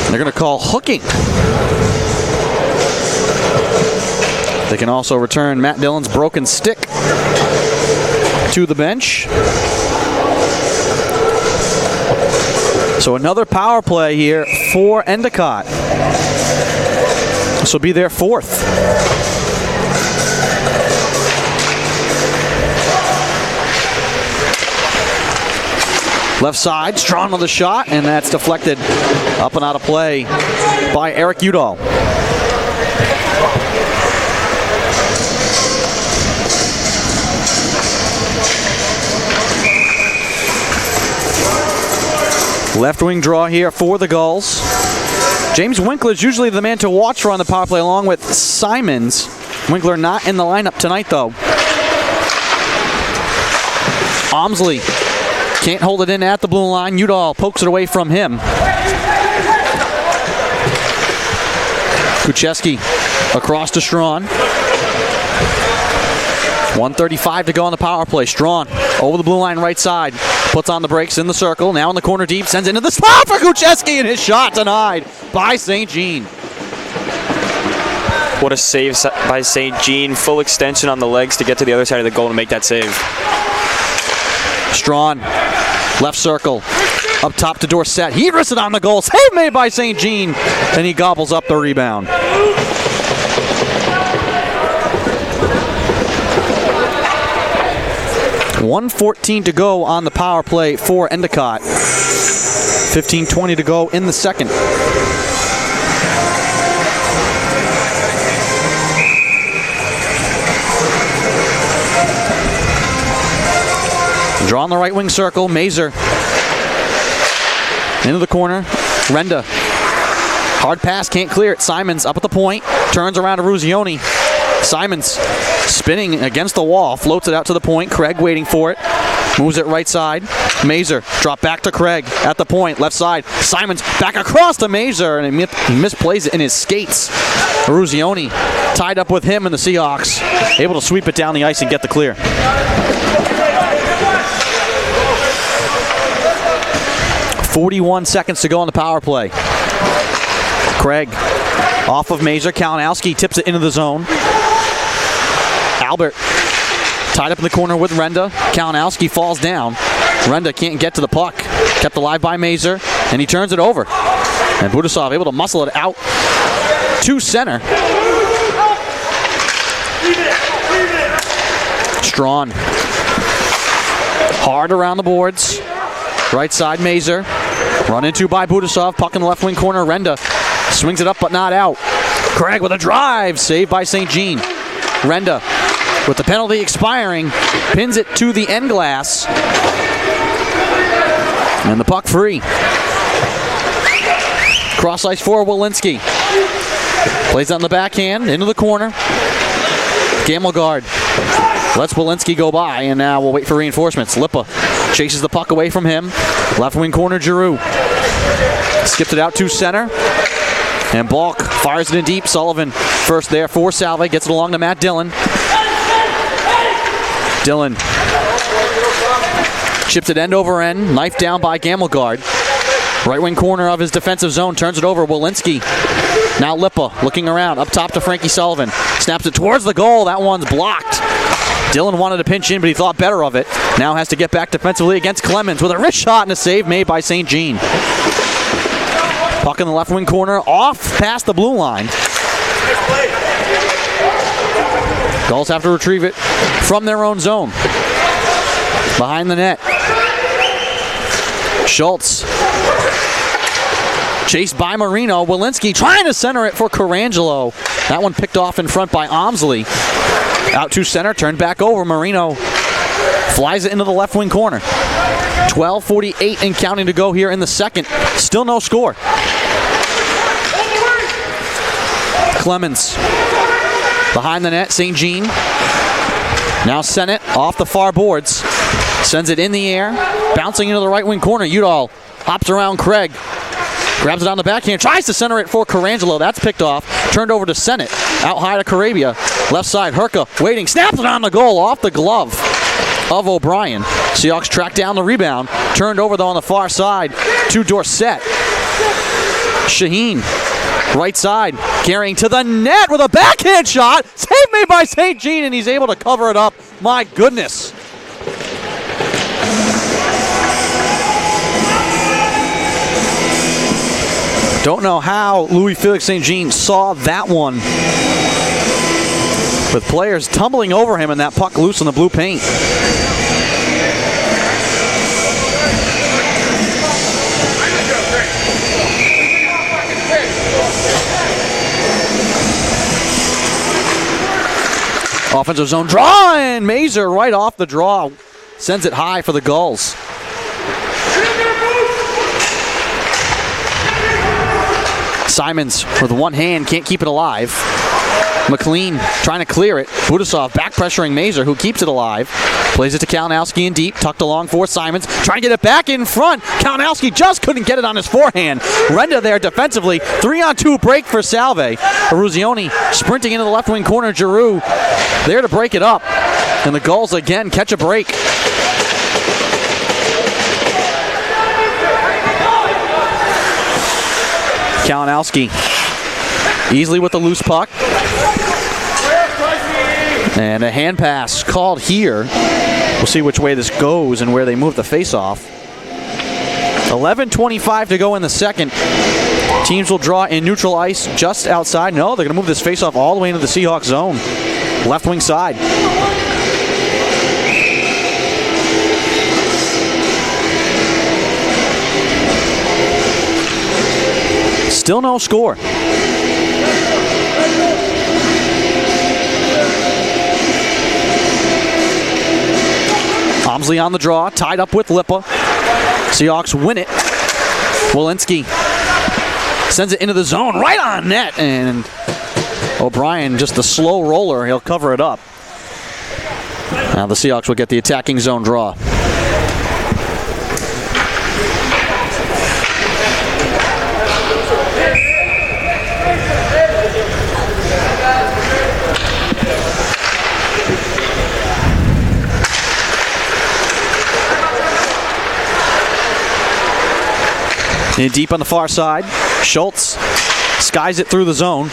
A: They're going to call hooking. They can also return Matt Dillon's broken stick to the bench. So another power play here for Endicott. This will be their fourth. Left side, Strong on the shot, and that's deflected up and out of play by Eric Udall. Left wing draw here for the Gulls. James Winkler is usually the man to watch for on the power play along with Simons. Winkler not in the lineup tonight though. Omsley can't hold it in at the blue line. Udall pokes it away from him. Kucheski across to Strawn. 1:35 to go on the power play. Strawn over the blue line right side. Puts on the brakes in the circle. Now in the corner deep. Sends into the spot for Kucheski and his shot denied by St. Jean.
B: What a save by St. Jean. Full extension on the legs to get to the other side of the goal and make that save.
A: Strawn, left circle, up top to Dorsett. He wrists it on the goal. Save made by St. Jean, and he gobbles up the rebound. .114 to go on the power play for Endicott. 15:20 to go in the second. Draw on the right wing circle. Mazer into the corner. Renda. Hard pass, can't clear it. Simons up at the point. Turns around to Eruzione. Simons spinning against the wall. Floats it out to the point. Craig waiting for it. Moves it right side. Mazer. Drop back to Craig at the point. Left side. Simons back across to Mazer. And he misplays it in his skates. Eruzione tied up with him and the Seahawks. Able to sweep it down the ice and get the clear. 41 seconds to go on the power play. Craig off of Mazer. Kalinowski tips it into the zone. Albert tied up in the corner with Renda. Kalinowski falls down. Renda can't get to the puck. Kept alive by Mazer, and he turns it over. And Budusov able to muscle it out to center. Strawn. Hard around the boards. Right side, Mazer. Run into by Budusov. Puck in the left wing corner. Renda swings it up but not out. Craig with a drive. Saved by St. Jean. Renda with the penalty expiring. Pins it to the end glass. And the puck free. Cross ice for Walensky. Plays on the backhand. Into the corner. Gamelgard lets Walensky go by, and now we'll wait for reinforcements. Lipa chases the puck away from him. Left wing corner, Giroux. Skipped it out to center. And Balk fires it in deep. Sullivan first there for Salve. Gets it along to Matt Dillon. Dillon chips it end over end. Knife down by Gamelgard. Right wing corner of his defensive zone. Turns it over. Walensky. Now Lipa looking around. Up top to Frankie Sullivan. Snaps it towards the goal. That one's blocked. Dillon wanted to pinch in, but he thought better of it. Now has to get back defensively against Clemens with a wrist shot and a save made by St. Jean. Puck in the left wing corner, off past the blue line. Gulls have to retrieve it from their own zone. Behind the net. Schultz. Chased by Marino. Walensky trying to center it for Carangelo. That one picked off in front by Omsley. Out to center, turned back over. Marino flies it into the left wing corner. 12:48 and counting to go here in the second. Still no score. Clemens behind the net. St. Jean. Now Sennett off the far boards. Sends it in the air. Bouncing into the right wing corner. Udall hops around Craig. Grabs it on the backhand. Tries to center it for Carangelo. That's picked off. Turned over to Sennett. Out high to Carabia. Left side. Herka waiting. Snaps it on the goal. Off the glove of O'Brien. Seahawks track down the rebound. Turned over though on the far side to Dorsett. Shaheen. Right side. Carrying to the net with a backhand shot. Save made by St. Jean, and he's able to cover it up. My goodness. Don't know how Louis Felix St. Jean saw that one. With players tumbling over him and that puck loose in the blue paint. Offensive zone draw, and Mazer right off the draw sends it high for the Gulls. Simons with one hand, can't keep it alive. McLean trying to clear it. Budasov back pressuring Mazer, who keeps it alive. Plays it to Kalinowski in deep, tucked along for Simons. Trying to get it back in front. Kalinowski just couldn't get it on his forehand. Renda there defensively. 3-on-2 break for Salve. Eruzione sprinting into the left wing corner. Giroux there to break it up. And the Gulls again catch a break. Kalinowski easily with the loose puck. And a hand pass called here. We'll see which way this goes and where they move the face-off. 11:25 to go in the second. Teams will draw in neutral ice just outside. No, they're going to move this face-off all the way into the Seahawks zone. Left wing side. Still no score. Omsley on the draw, tied up with Lipa. Seahawks win it. Walensky sends it into the zone, right on net, and O'Brien, just the slow roller, he'll cover it up. Now the Seahawks will get the attacking zone draw. In deep on the far side, Schultz skies it through the zone.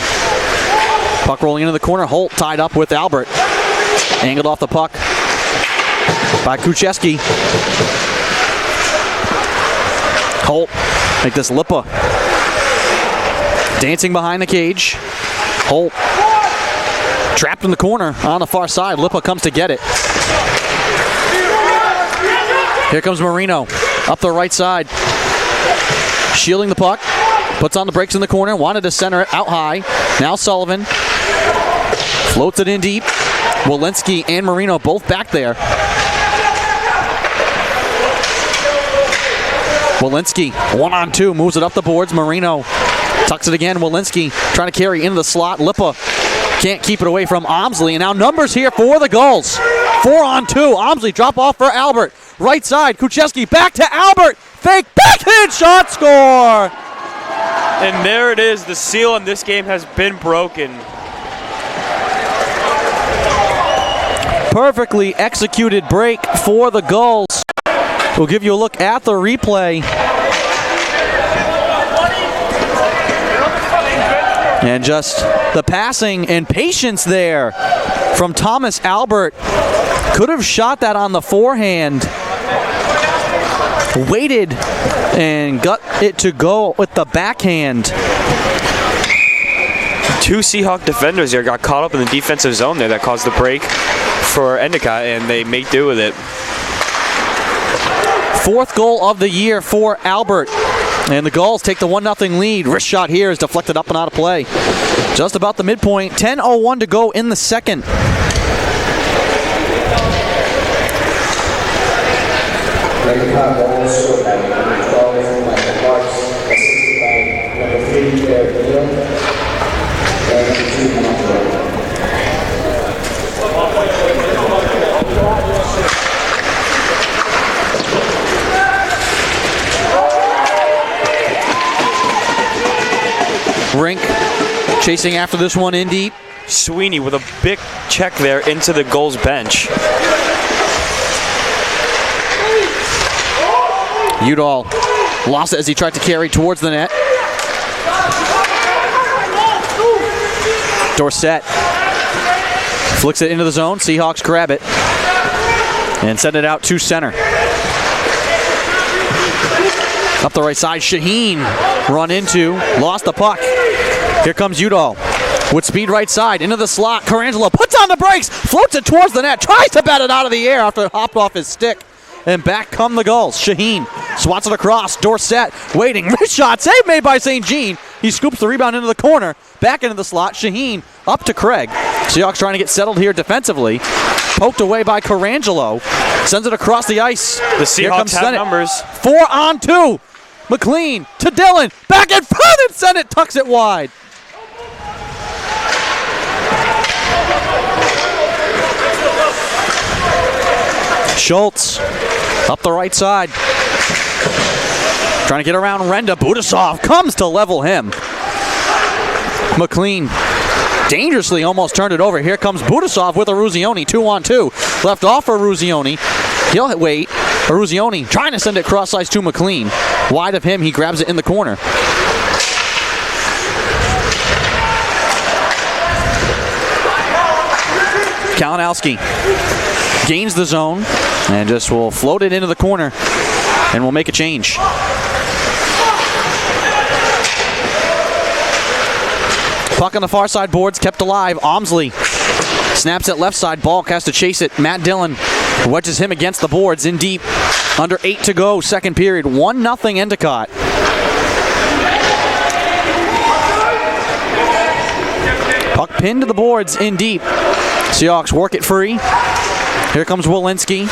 A: Puck rolling into the corner. Holt tied up with Albert. Angled off the puck by Kucheski. Holt, make this Lipa. Dancing behind the cage. Holt trapped in the corner on the far side. Lipa comes to get it. Here comes Marino up the right side. Shielding the puck, puts on the brakes in the corner, wanted to center it out high. Now Sullivan floats it in deep. Walensky and Marino both back there. Walensky, 1-on-2, moves it up the boards. Marino tucks it again. Walensky trying to carry into the slot. Lipa can't keep it away from Omsley. And now numbers here for the Gulls. 4-on-2. Omsley drop off for Albert. Right side, Kucheski back to Albert. Fake backhand shot, score!
B: And there it is. The seal in this game has been broken.
A: Perfectly executed break for the Gulls. We'll give you a look at the replay. And just the passing and patience there from Thomas Albert. Could have shot that on the forehand. Waited and got it to go with the backhand.
B: Two Seahawk defenders there got caught up in the defensive zone there that caused the break for Endicott, and they make do with it.
A: Fourth goal of the year for Albert. And the Gulls take the 1-0 lead. Wrist shot here is deflected up and out of play. Just about the midpoint. 10:01 to go in the second.
C: Endicott ball scored by number 12, Michael Marks, assisted by number 3, Derek Neal, and number 2, Monroe.
A: Rink chasing after this one in deep.
B: Sweeney with a big check there into the goals bench.
A: Udall lost it as he tried to carry towards the net. Dorsett flicks it into the zone. Seahawks grab it and send it out to center. Up the right side, Shaheen run into, lost the puck. Here comes Udall with speed right side into the slot. Carangelo puts on the brakes, floats it towards the net, tries to bat it out of the air after it hopped off his stick. And back come the Gulls. Shaheen swats it across. Dorsett waiting. Wrist shot. Save made by St. Jean. He scoops the rebound into the corner. Back into the slot. Shaheen up to Craig. Seahawks trying to get settled here defensively. Poked away by Carangelo. Sends it across the ice.
B: The Seahawks have numbers.
A: 4-on-2. McLean to Dillon. Back in front and Sennett tucks it wide. Schultz up the right side. Trying to get around Renda. Budasov comes to level him. McLean dangerously almost turned it over. Here comes Budasov with Aruzioni. 2-on-2. Left off for Aruzioni. He'll wait. Aruzioni trying to send it cross ice to McLean. Wide of him, he grabs it in the corner. Kalinowski gains the zone and just will float it into the corner and will make a change. Puck on the far side boards, kept alive. Omsley snaps it left side. Ball has to chase it. Matt Dillon wedges him against the boards in deep. Under 8 to go, second period. 1-0 Endicott. Puck pinned to the boards in deep. Seahawks work it free. Here comes Walensky.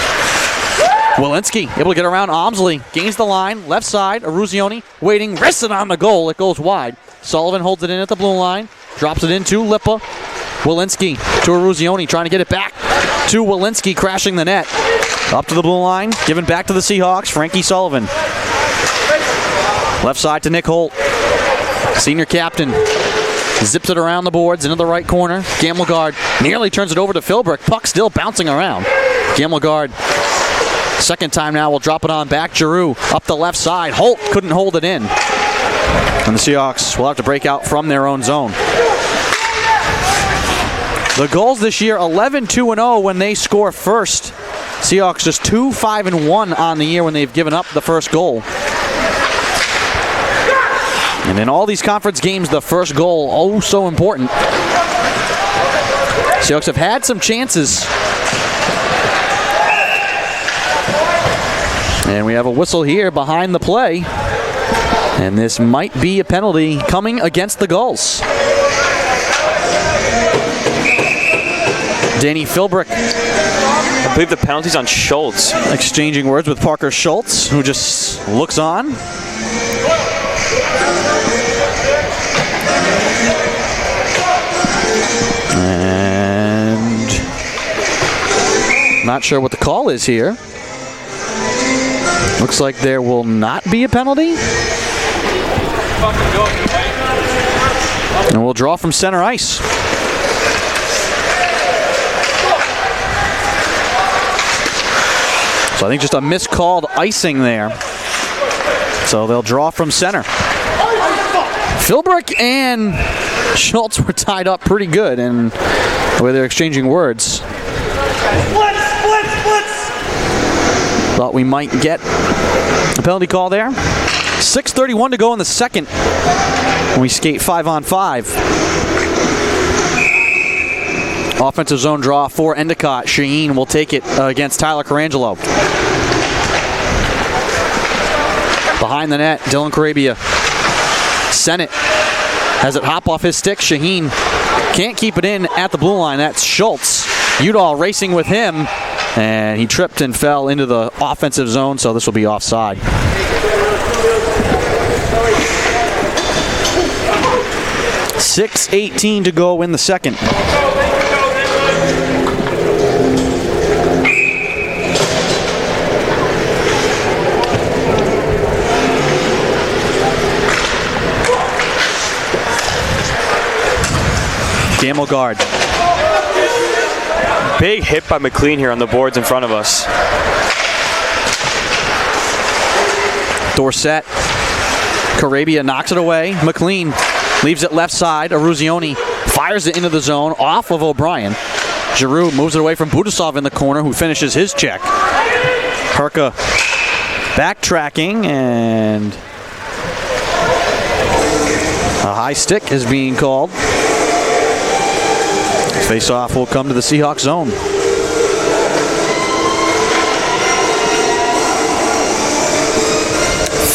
A: Walensky able to get around Omsley. Gains the line. Left side. Aruzioni waiting. Wrists it on the goal. It goes wide. Sullivan holds it in at the blue line. Drops it into Lippa. Walensky to Aruzioni. Trying to get it back to Walensky. Crashing the net. Up to the blue line. Given back to the Seahawks. Frankie Sullivan. Left side to Nick Holt. Senior captain. Zips it around the boards into the right corner. Gamelgard nearly turns it over to Philbrick. Puck still bouncing around. Gamelgard, second time now, will drop it on back. Giroux up the left side. Holt couldn't hold it in. And the Seahawks will have to break out from their own zone. The Gulls this year, 11-2-0 when they score first. Seahawks just 2-5-1 on the year when they've given up the first goal. And in all these conference games, the first goal, oh so important. Seahawks have had some chances. And we have a whistle here behind the play. And this might be a penalty coming against the Gulls. Danny Philbrick.
B: I believe the penalty's on Schultz.
A: Exchanging words with Parker Schultz, who just looks on. And not sure what the call is here. Looks like there will not be a penalty. And we'll draw from center ice. So I think just a miscalled icing there. So they'll draw from center. Philbrick and Schultz were tied up pretty good, and the way they're exchanging words. Thought we might get a penalty call there. 6:31 to go in the second. We skate 5-on-5. Offensive zone draw for Endicott. Shaheen will take it against Tyler Carangelo. Behind the net, Dylan Carabia. Sennett has it hop off his stick. Shaheen can't keep it in at the blue line. That's Schultz. Udall racing with him, and he tripped and fell into the offensive zone, so this will be offside. .6:18 to go in the second. Gamble guard.
B: Big hit by McLean here on the boards in front of us.
A: Dorsett. Carabia knocks it away. McLean leaves it left side. Aruzioni fires it into the zone off of O'Brien. Giroux moves it away from Budasov in the corner, who finishes his check. Herka backtracking, and a high stick is being called. Face-off will come to the Seahawks zone.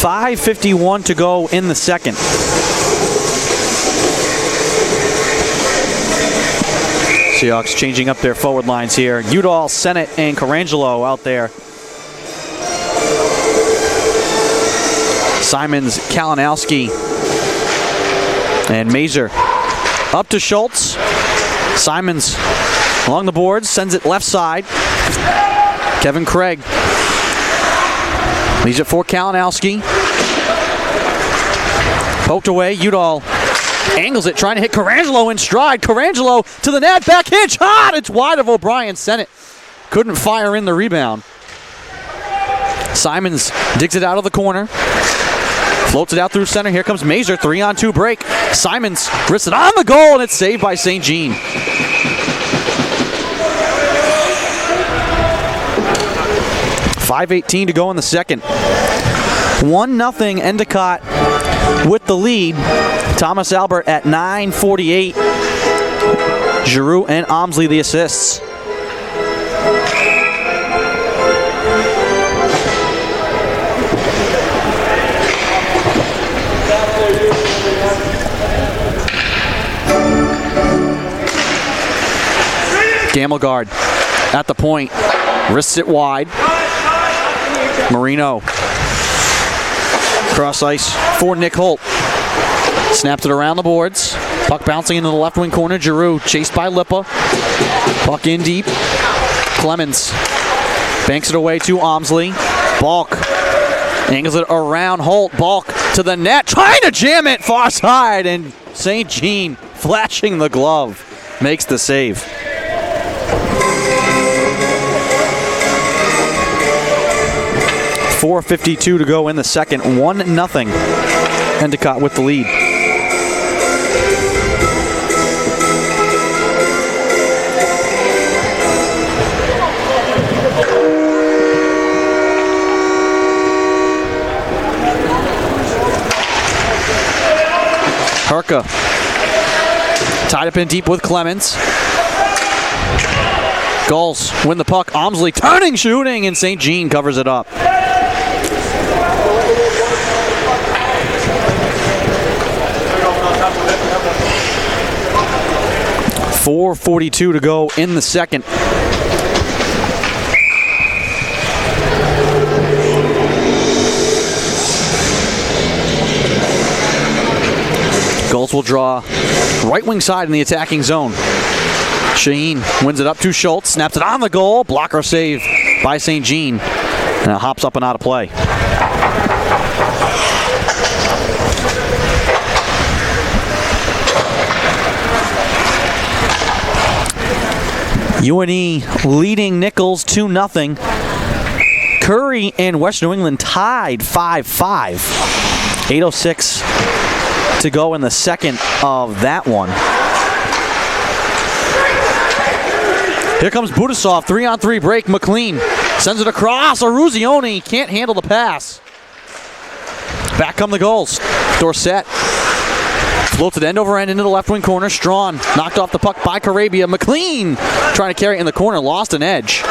A: .551 to go in the second. Seahawks changing up their forward lines here. Udall, Sennett, and Carangelo out there. Simons, Kalinowski, and Mazer. Up to Schultz. Simons along the boards, sends it left side. Kevin Craig leaves it for Kalinowski. Poked away, Udall angles it, trying to hit Carangelo in stride. Carangelo to the net, back hinge, hot! It's wide of O'Brien. Sennett couldn't fire in the rebound. Simons digs it out of the corner. Floats it out through center. Here comes Mazer, 3-on-2 break. Simons wrists it on the goal, and it's saved by St. Jean. .518 to go in the second. 1-0 Endicott with the lead. Thomas Albert at 9:48. Giroux and Omsley the assists. Gamble guard at the point, wrists it wide. Marino cross ice for Nick Holt. Snaps it around the boards. Puck bouncing into the left wing corner. Giroux chased by Lippa. Puck in deep. Clemens banks it away to Omsley. Balk angles it around Holt. Balk to the net, trying to jam it far side, and St. Jean flashing the glove makes the save. .452 to go in the second. 1-0. Endicott with the lead. Herka tied up in deep with Clemens. Gulls win the puck. Omsley turning, shooting, and St. Jean covers it up. .442 to go in the second. Gulls will draw right wing side in the attacking zone. Shaheen wins it up to Schultz, snaps it on the goal. Blocker save by St. Jean, and it hops up and out of play. UNE leading Nichols 2-0. Curry and West New England tied 5-5. 8:06 to go in the second of that one. Here comes Budasov, 3-on-3 break. McLean sends it across. Aruzioni can't handle the pass. Back come the goals. Dorsett floats it end over end into the left wing corner. Strawn knocked off the puck by Carabia. McLean trying to carry it in the corner, lost an edge.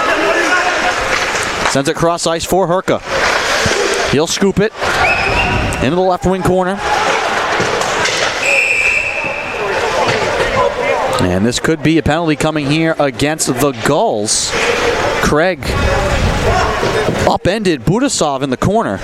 A: Sends it cross ice for Herka. He'll scoop it. Into the left wing corner. And this could be a penalty coming here against the Gulls. Craig upended Budasov in the corner.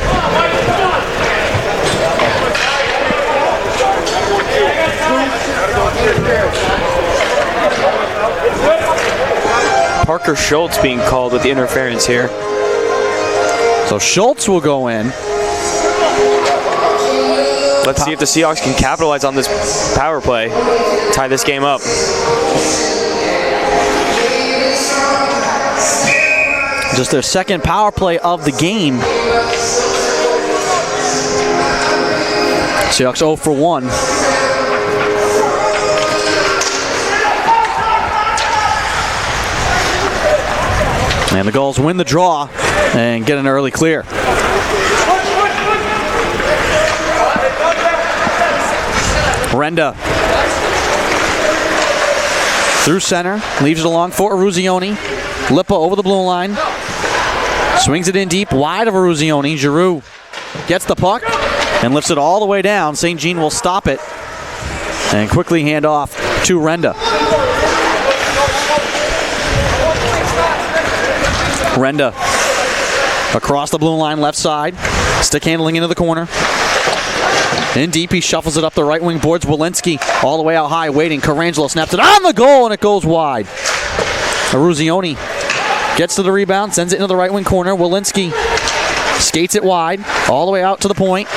B: Parker Schultz being called with the interference here.
A: So Schultz will go in.
B: Let's see if the Seahawks can capitalize on this power play, tie this game up.
A: Just their second power play of the game. Seahawks 0 for 1. And the Gulls win the draw and get an early clear. Renda through center, leaves it along for Eruzione. Lippa over the blue line, swings it in deep, wide of Eruzione. Giroux gets the puck and lifts it all the way down. St. Jean will stop it and quickly hand off to Renda. Renda across the blue line, left side, stick handling into the corner. In deep, he shuffles it up the right wing boards. Walensky all the way out high, waiting. Carangelo snaps it on the goal, and it goes wide. Eruzione gets to the rebound, sends it into the right wing corner. Walensky skates it wide, all the way out to the point.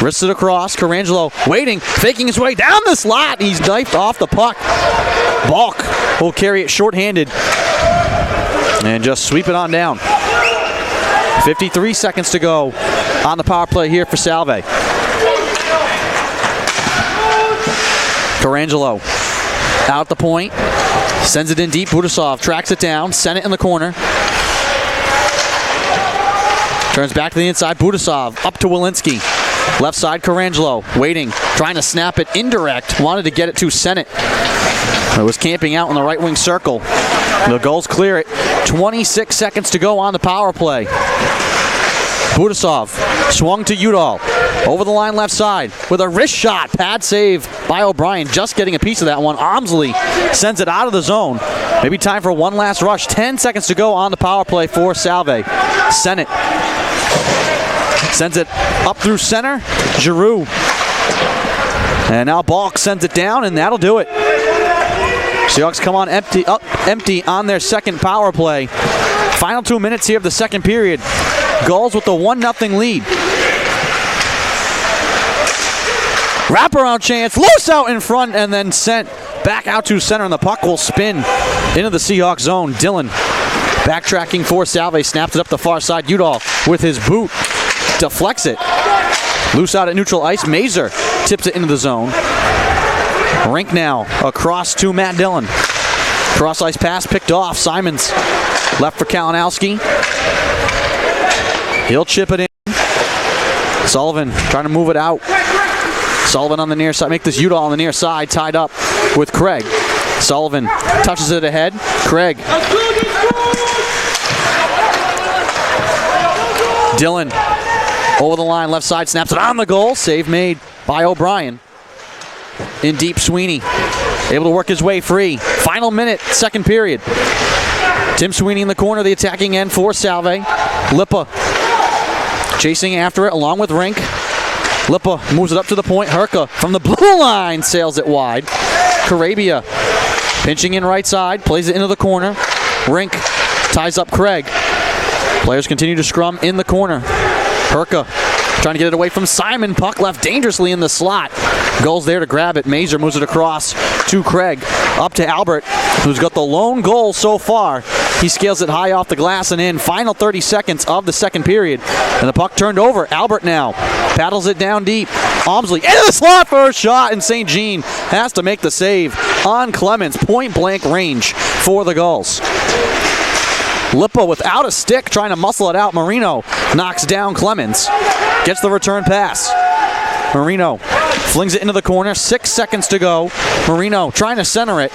A: Wrists it across. Carangelo waiting, faking his way down the slot. He's knifed off the puck. Balk will carry it shorthanded and just sweep it on down. 53 seconds to go on the power play here for Salve. Carangelo out the point, sends it in deep. Budasov tracks it down, sent it in the corner. Turns back to the inside. Budasov up to Walensky. Left side, Carangelo waiting, trying to snap it indirect. Wanted to get it to Sennett. It was camping out in the right wing circle. The Gulls clear it. 26 seconds to go on the power play. Budasov swung to Udall. Over the line left side with a wrist shot. Pad save by O'Brien. Just getting a piece of that one. Omsley sends it out of the zone. Maybe time for one last rush. 10 seconds to go on the power play for Salve. Sennett sends it up through center. Giroux. And now Balk sends it down, and that'll do it. Seahawks come on empty on their second power play. Final 2 minutes here of the second period. Gulls with the 1-0 lead. Wraparound chance, loose out in front, and then sent back out to center, and the puck will spin into the Seahawks zone. Dillon backtracking for Salve, snaps it up the far side. Udall with his boot deflects it. Loose out at neutral ice. Mazer tips it into the zone. Rink now across to Matt Dillon. Cross ice pass picked off. Simons left for Kalinowski. He'll chip it in. Sullivan trying to move it out. Sullivan on the near side. Make this Udall on the near side. Tied up with Craig. Sullivan touches it ahead. Craig. Dillon over the line. Left side. Snaps it on the goal. Save made by O'Brien. In deep, Sweeney able to work his way free. Final minute, second period. Tim Sweeney in the corner, the attacking end for Salve. Lippa chasing after it along with Rink. Lippa moves it up to the point. Herka from the blue line sails it wide. Carabia pinching in right side, plays it into the corner. Rink ties up Craig. Players continue to scrum in the corner. Herka trying to get it away from Simon. Puck left dangerously in the slot. Goal's there to grab it. Mazer moves it across to Craig. Up to Albert, who's got the lone goal so far. He scales it high off the glass and in. Final 30 seconds of the second period. And the puck turned over. Albert now paddles it down deep. Omsley into the slot for a shot, and St. Jean has to make the save on Clemens. Point blank range for the Gulls. Lippa without a stick trying to muscle it out. Marino knocks down Clemens. Gets the return pass. Marino flings it into the corner. 6 seconds to go. Marino trying to center it.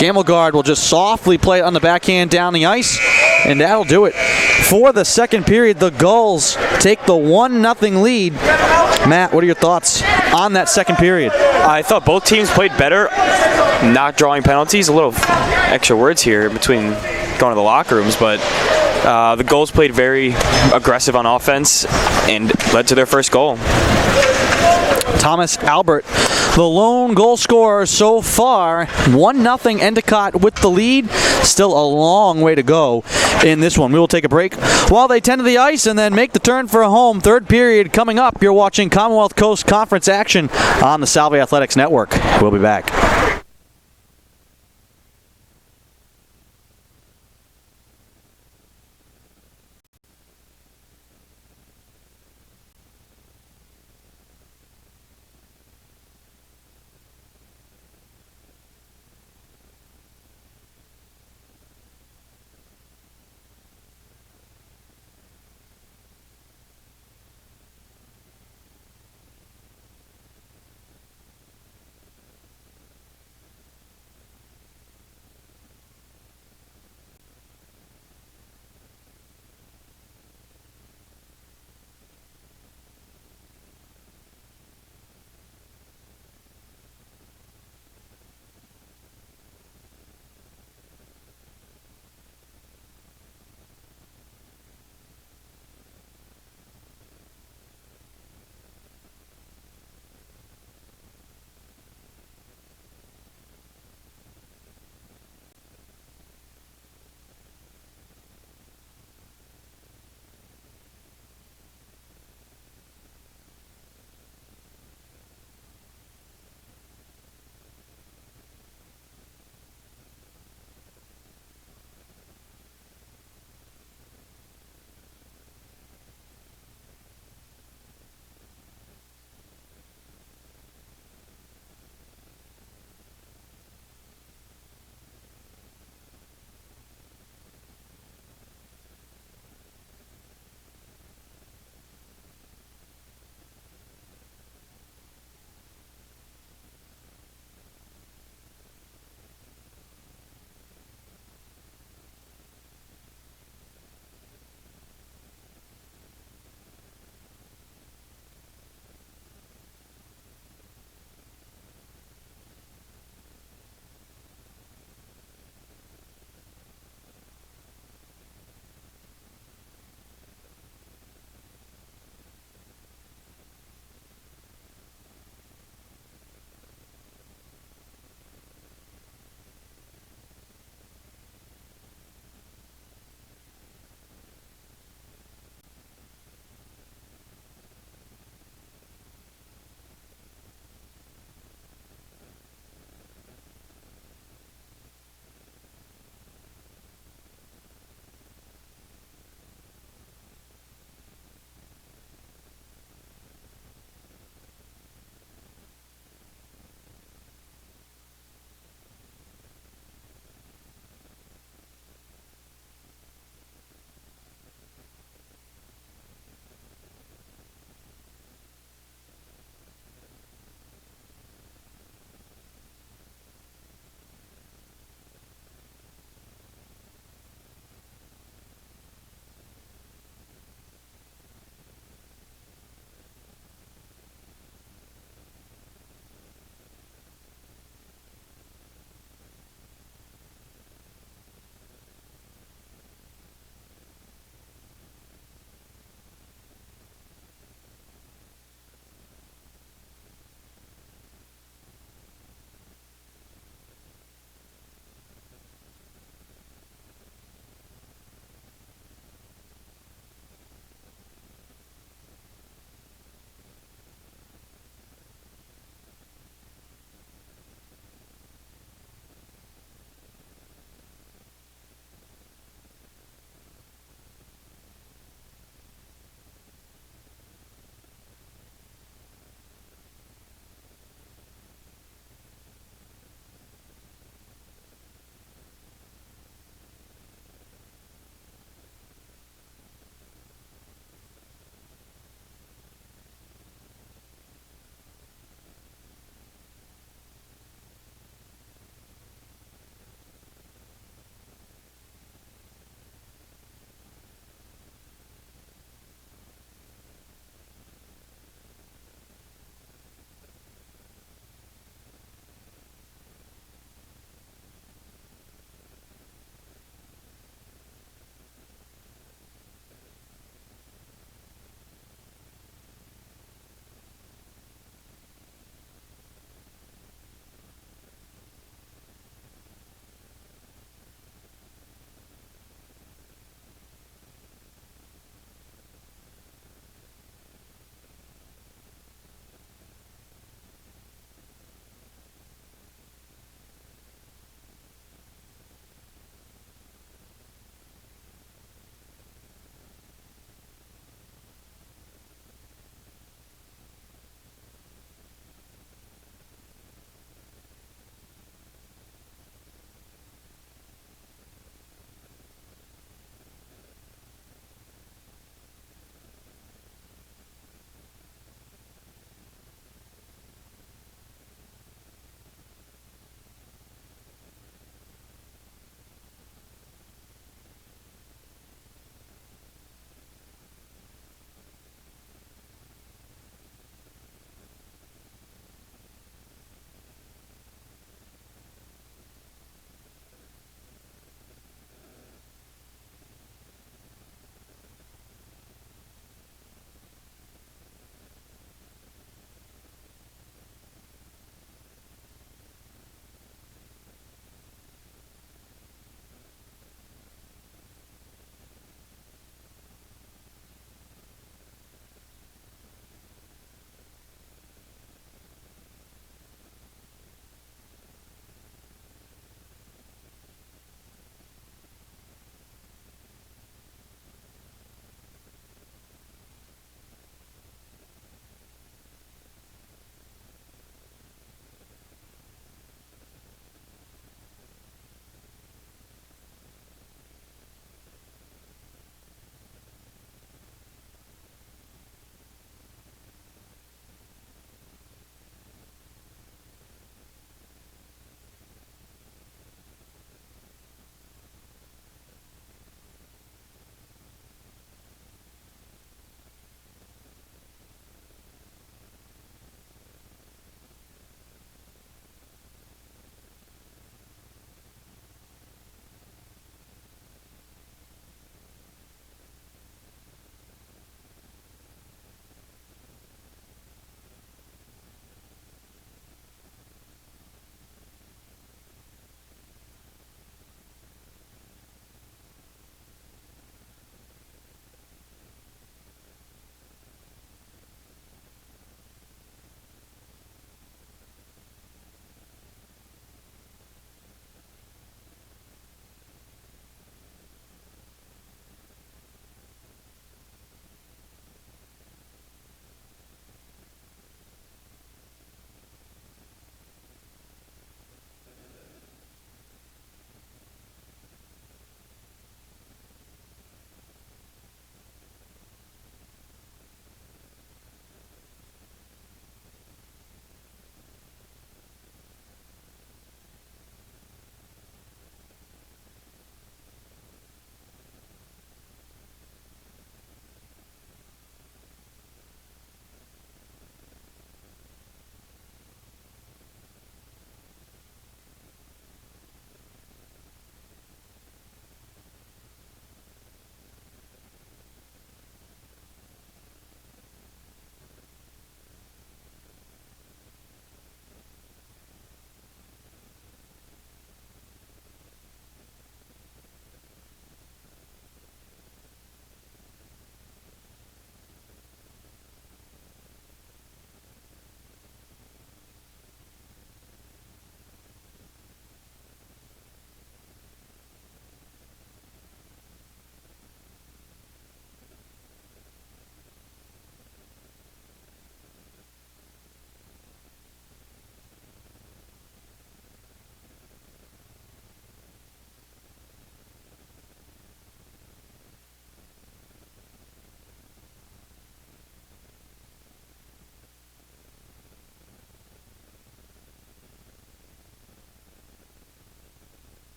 A: Gamelgard will just softly play it on the backhand down the ice. And that'll do it for the second period. The Gulls take the 1-0 lead. Matt, what are your thoughts on that second period?
B: I thought both teams played better, not drawing penalties. A little extra words here between going to the locker rooms, but the Gulls played very aggressive on offense and led to their first goal.
A: Thomas Albert, the lone goal scorer so far. 1-0 Endicott with the lead. Still a long way to go in this one. We will take a break while they tend to the ice and then make the turn for a home. Third period coming up. You're watching Commonwealth Coast Conference action on the Salve Athletics Network. We'll be back.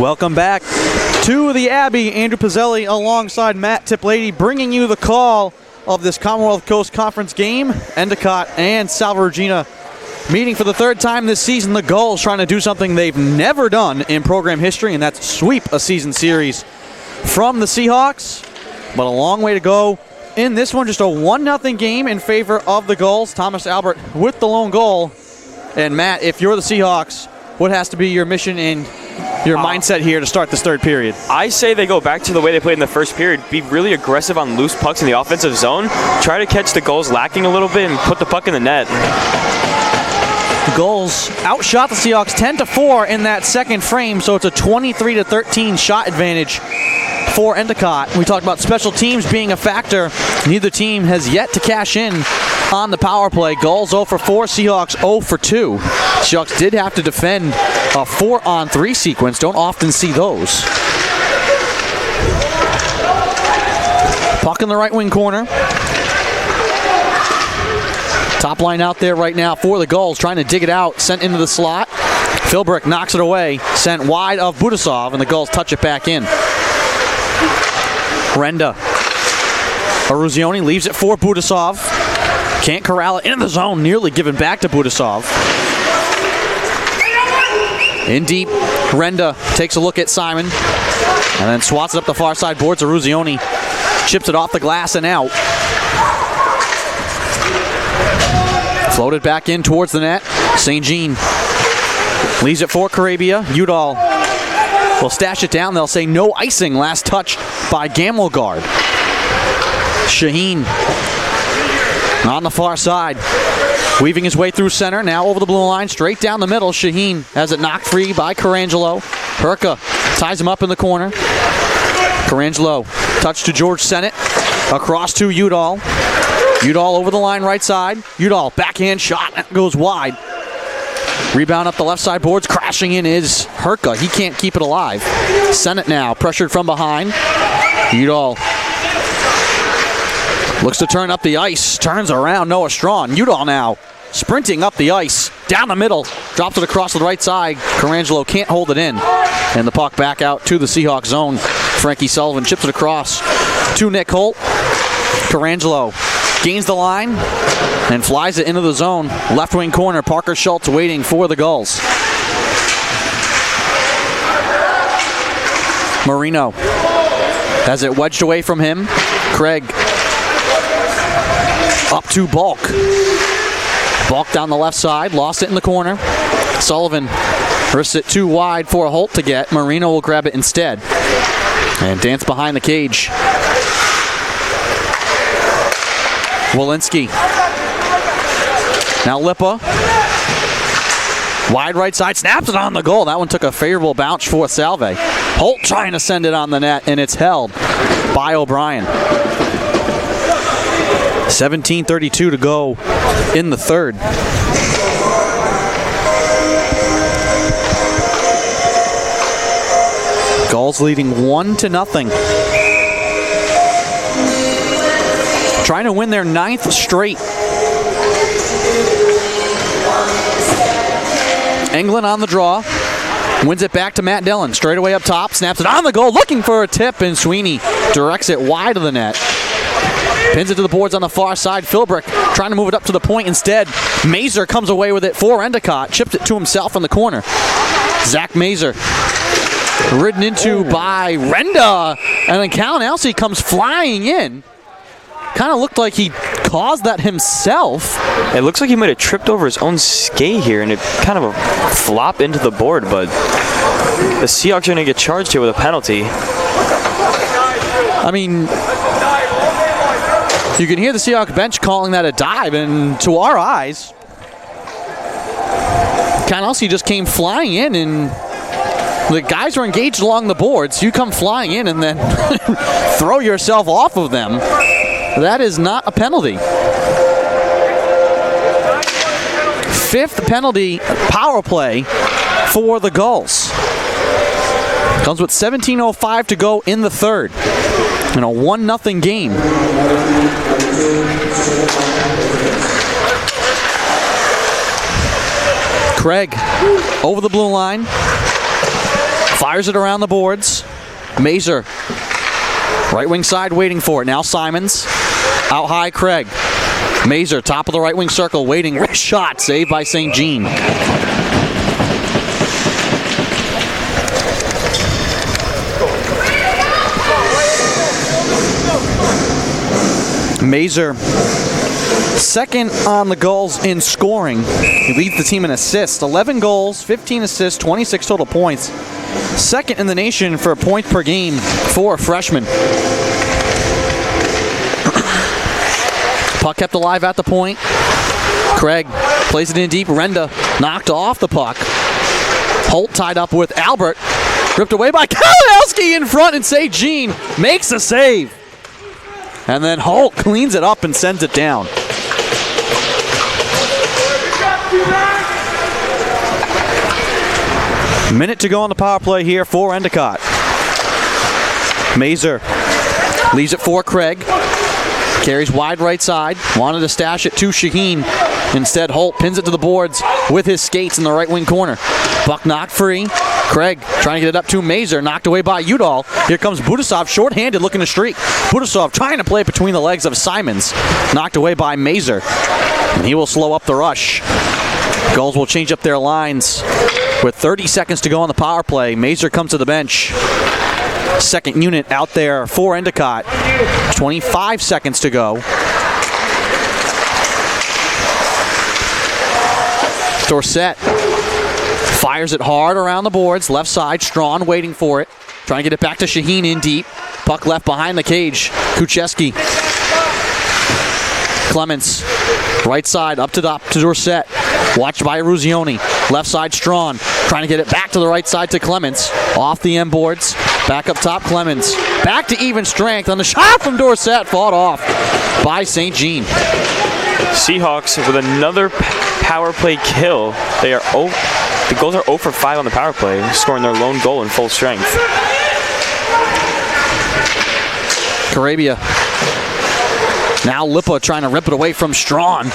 A: Welcome back to the Abbey. Andrew Pizzelli alongside Matt Tiplady bringing you the call of this Commonwealth Coast Conference game. Endicott and Salve Regina meeting for the third time this season. The Gulls trying to do something they've never done in program history, and that's sweep a season series from the Seahawks. But a long way to go in this one. Just a 1-0 game in favor of the Gulls. Thomas Albert with the lone goal. And Matt, if you're the Seahawks, what has to be your mission and your mindset here to start this third period?
B: I say they go back to the way they played in the first period. Be really aggressive on loose pucks in the offensive zone. Try to catch the Gulls lacking a little bit and put the puck in the net.
A: The Gulls outshot the Seahawks 10-4 in that second frame, so it's a 23-13 shot advantage for Endicott. We talked about special teams being a factor. Neither team has yet to cash in on the power play. Gulls 0 for 4, Seahawks 0 for 2. Seahawks did have to defend a 4-on-3 sequence. Don't often see those. Puck in the right wing corner. Top line out there right now for the Gulls, trying to dig it out, sent into the slot. Philbrick knocks it away, sent wide of Budasov, and the Gulls touch it back in. Renda. Aruzioni leaves it for Budasov. Can't corral it into the zone, nearly given back to Budasov. In deep, Renda takes a look at Simon, and then swats it up the far side boards. Aruzioni chips it off the glass and out. Floated back in towards the net. St. Jean leaves it for Carabia. Udall will stash it down. They'll say no icing. Last touch by Gamelgard. Shaheen on the far side. Weaving his way through center. Now over the blue line. Straight down the middle. Shaheen has it knocked free by Carangelo. Herka ties him up in the corner. Carangelo touch to George Sennett. Across to Udall. Udall over the line right side. Udall backhand shot. That goes wide. Rebound up the left side boards. Crashing in is Herka. He can't keep it alive. Sennett now pressured from behind. Udall looks to turn up the ice. Turns around. Noah Strawn. Udall now sprinting up the ice. Down the middle. Drops it across to the right side. Carangelo can't hold it in. And the puck back out to the Seahawks zone. Frankie Sullivan chips it across to Nick Holt. Carangelo gains the line and flies it into the zone. Left wing corner. Parker Schultz waiting for the Gulls. Marino has it wedged away from him. Craig up to Balk. Balk down the left side. Lost it in the corner. Sullivan wrists it too wide for Holt to get. Marino will grab it instead and dance behind the cage. Walensky. Now Lipa. Wide right side. Snaps it on the goal. That one took a favorable bounce for Salve. Holt trying to send it on the net, and it's held by O'Brien. 17:32 to go in the third. Gulls leading 1-0. Trying to win their 9th straight. England on the draw. Wins it back to Matt Dillon. Straight away up top. Snaps it on the goal. Looking for a tip, and Sweeney directs it wide of the net. Pins it to the boards on the far side. Philbrick trying to move it up to the point instead. Mazer comes away with it for Endicott. Chips it to himself in the corner. Zach Mazer ridden into by Renda. And then Kalinowski comes flying in. Kind of looked like he caused that himself.
B: It looks like he might have tripped over his own skate here, and it kind of flopped into the board, but the Seahawks are going to get charged here with a penalty.
A: I mean, you can hear the Seahawks bench calling that a dive, and to our eyes, Kalinowski just came flying in, and the guys were engaged along the boards. You come flying in and then throw yourself off of them. That is not a penalty. 5th penalty power play for the Gulls. Comes with 17:05 to go in the third. In a 1-0 game. Craig over the blue line. Fires it around the boards. Mazer. Right wing side waiting for it. Now Simons. Out high, Craig. Mazer, top of the right wing circle, waiting. Wrist shot, saved by St. Jean. Mazer, second on the goals in scoring. He leads the team in assists. 11 goals, 15 assists, 26 total points. Second in the nation for points per game for a freshman. Puck kept alive at the point. Craig plays it in deep. Renda knocked off the puck. Holt tied up with Albert. Ripped away by Kalinowski in front, and St. Jean makes a save. And then Holt cleans it up and sends it down. Minute to go on the power play here for Endicott. Mazer leaves it for Craig. Carries wide right side. Wanted to stash it to Shaheen. Instead, Holt pins it to the boards with his skates in the right wing corner. Puck knocked free. Craig trying to get it up to Mazer. Knocked away by Udall. Here comes Budasov, short-handed, looking to streak. Budasov trying to play it between the legs of Simons. Knocked away by Mazer. And he will slow up the rush. Gulls will change up their lines with 30 seconds to go on the power play. Mazer comes to the bench. Second unit out there for Endicott. 25 seconds to go. Dorsett fires it hard around the boards. Left side, Strawn waiting for it. Trying to get it back to Shaheen in deep. Puck left behind the cage. Kucheski. Clements. Right side, up to Dorsett. Watched by Ruzioni. Left side, Strawn. Trying to get it back to the right side to Clements. Off the end boards. Back up top, Clements. Back to even strength on the shot from Dorsett. Fought off by St. Jean.
B: Seahawks with another power play kill. The goals are 0 for 5 on the power play, scoring their lone goal in full strength.
A: Carabia. Now Lipa trying to rip it away from Strawn.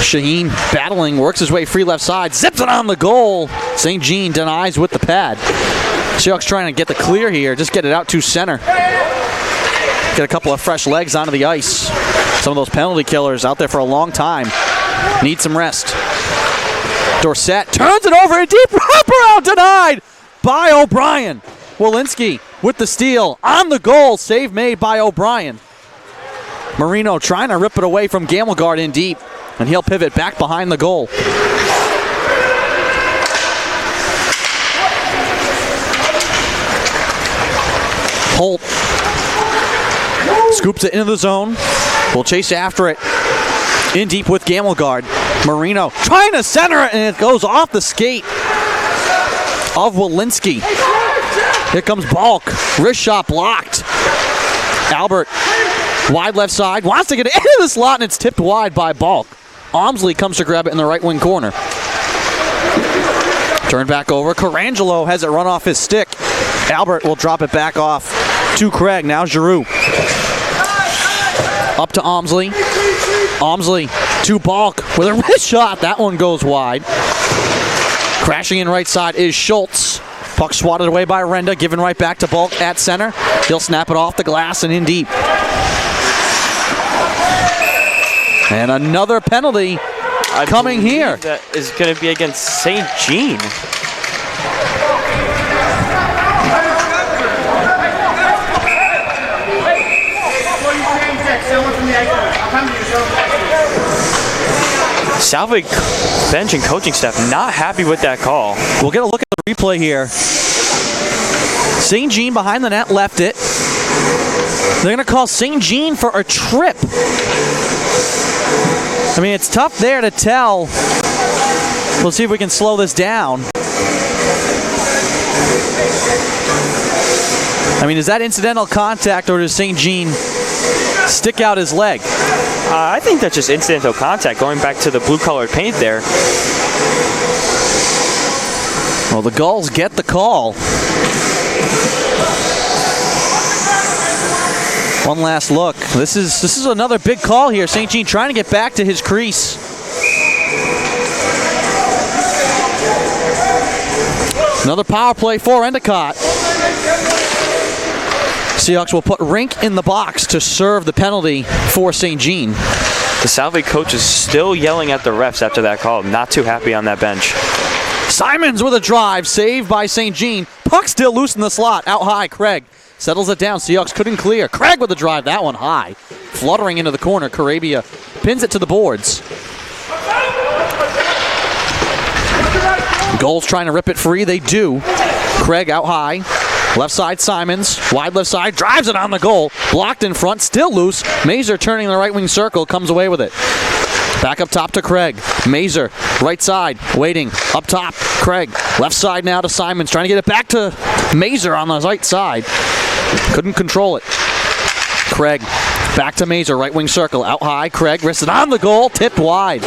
A: Shaheen battling, works his way free left side, zips it on the goal. St. Jean denies with the pad. Seahawks trying to get the clear here, just get it out to center. Get a couple of fresh legs onto the ice. Some of those penalty killers out there for a long time need some rest. Dorsett turns it over, a deep wraparound, denied by O'Brien. Walensky with the steal on the goal, save made by O'Brien. Marino trying to rip it away from Gamelgard in deep, and he'll pivot back behind the goal. Holt scoops it into the zone. Will chase after it. In deep with Gamelgard. Marino trying to center it, and it goes off the skate of Walensky. Here comes Balk. Wrist shot blocked. Albert, wide left side, wants to get it into the slot, and it's tipped wide by Balk. Omsley comes to grab it in the right wing corner. Turn back over. Carangelo has it run off his stick. Albert will drop it back off to Craig. Now Giroux. Up to Omsley. Omsley to Balk with a wrist shot. That one goes wide. Crashing in right side is Schultz. Puck swatted away by Renda, given right back to Balk at center. He'll snap it off the glass and in deep. And another penalty coming here.
B: That is going to be against St. Jean. Salve bench and coaching staff not happy with that call.
A: We'll get a look at the replay here. St. Jean behind the net left it. They're going to call St. Jean for a trip. I mean, it's tough there to tell. We'll see if we can slow this down. I mean, is that incidental contact, or does St. Jean stick out his leg?
B: I think that's just incidental contact, going back to the blue-colored paint there.
A: Well, the Gulls get the call. One last look. This is another big call here. St. Jean trying to get back to his crease. Another power play for Endicott. Seahawks will put Rink in the box to serve the penalty for St. Jean.
B: The Salve coach is still yelling at the refs after that call. Not too happy on that bench.
A: Simons with a drive, saved by St. Jean. Puck still loose in the slot. Out high, Craig settles it down. Seahawks couldn't clear. Craig with a drive, that one high. Fluttering into the corner. Carabia pins it to the boards. Goals trying to rip it free. They do. Craig out high. Left side, Simons. Wide left side. Drives it on the goal. Blocked in front. Still loose. Mazer turning the right wing circle. Comes away with it. Back up top to Craig. Mazer, right side, waiting. Up top, Craig. Left side now to Simons. Trying to get it back to Mazer on the right side. Couldn't control it. Craig, back to Mazer, right wing circle. Out high, Craig wristed on the goal. Tipped wide.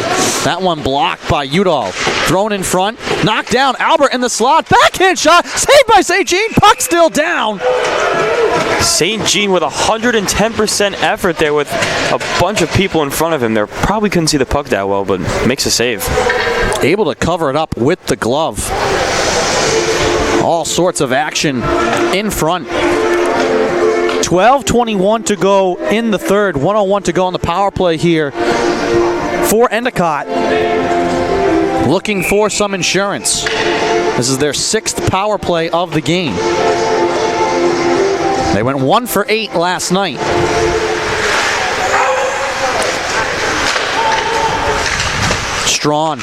A: That one blocked by Udall. Thrown in front. Knocked down. Albert in the slot. Backhand shot. Saved by St. Jean. Puck still down.
B: St. Jean with 110% effort there with a bunch of people in front of him. They probably couldn't see the puck that well, but makes a save.
A: Able to cover it up with the glove. All sorts of action in front. 12:21 to go in the third. 1:01 to go on the power play here for Endicott. Looking for some insurance. This is their 6th power play of the game. They went 1 for 8 last night. Strawn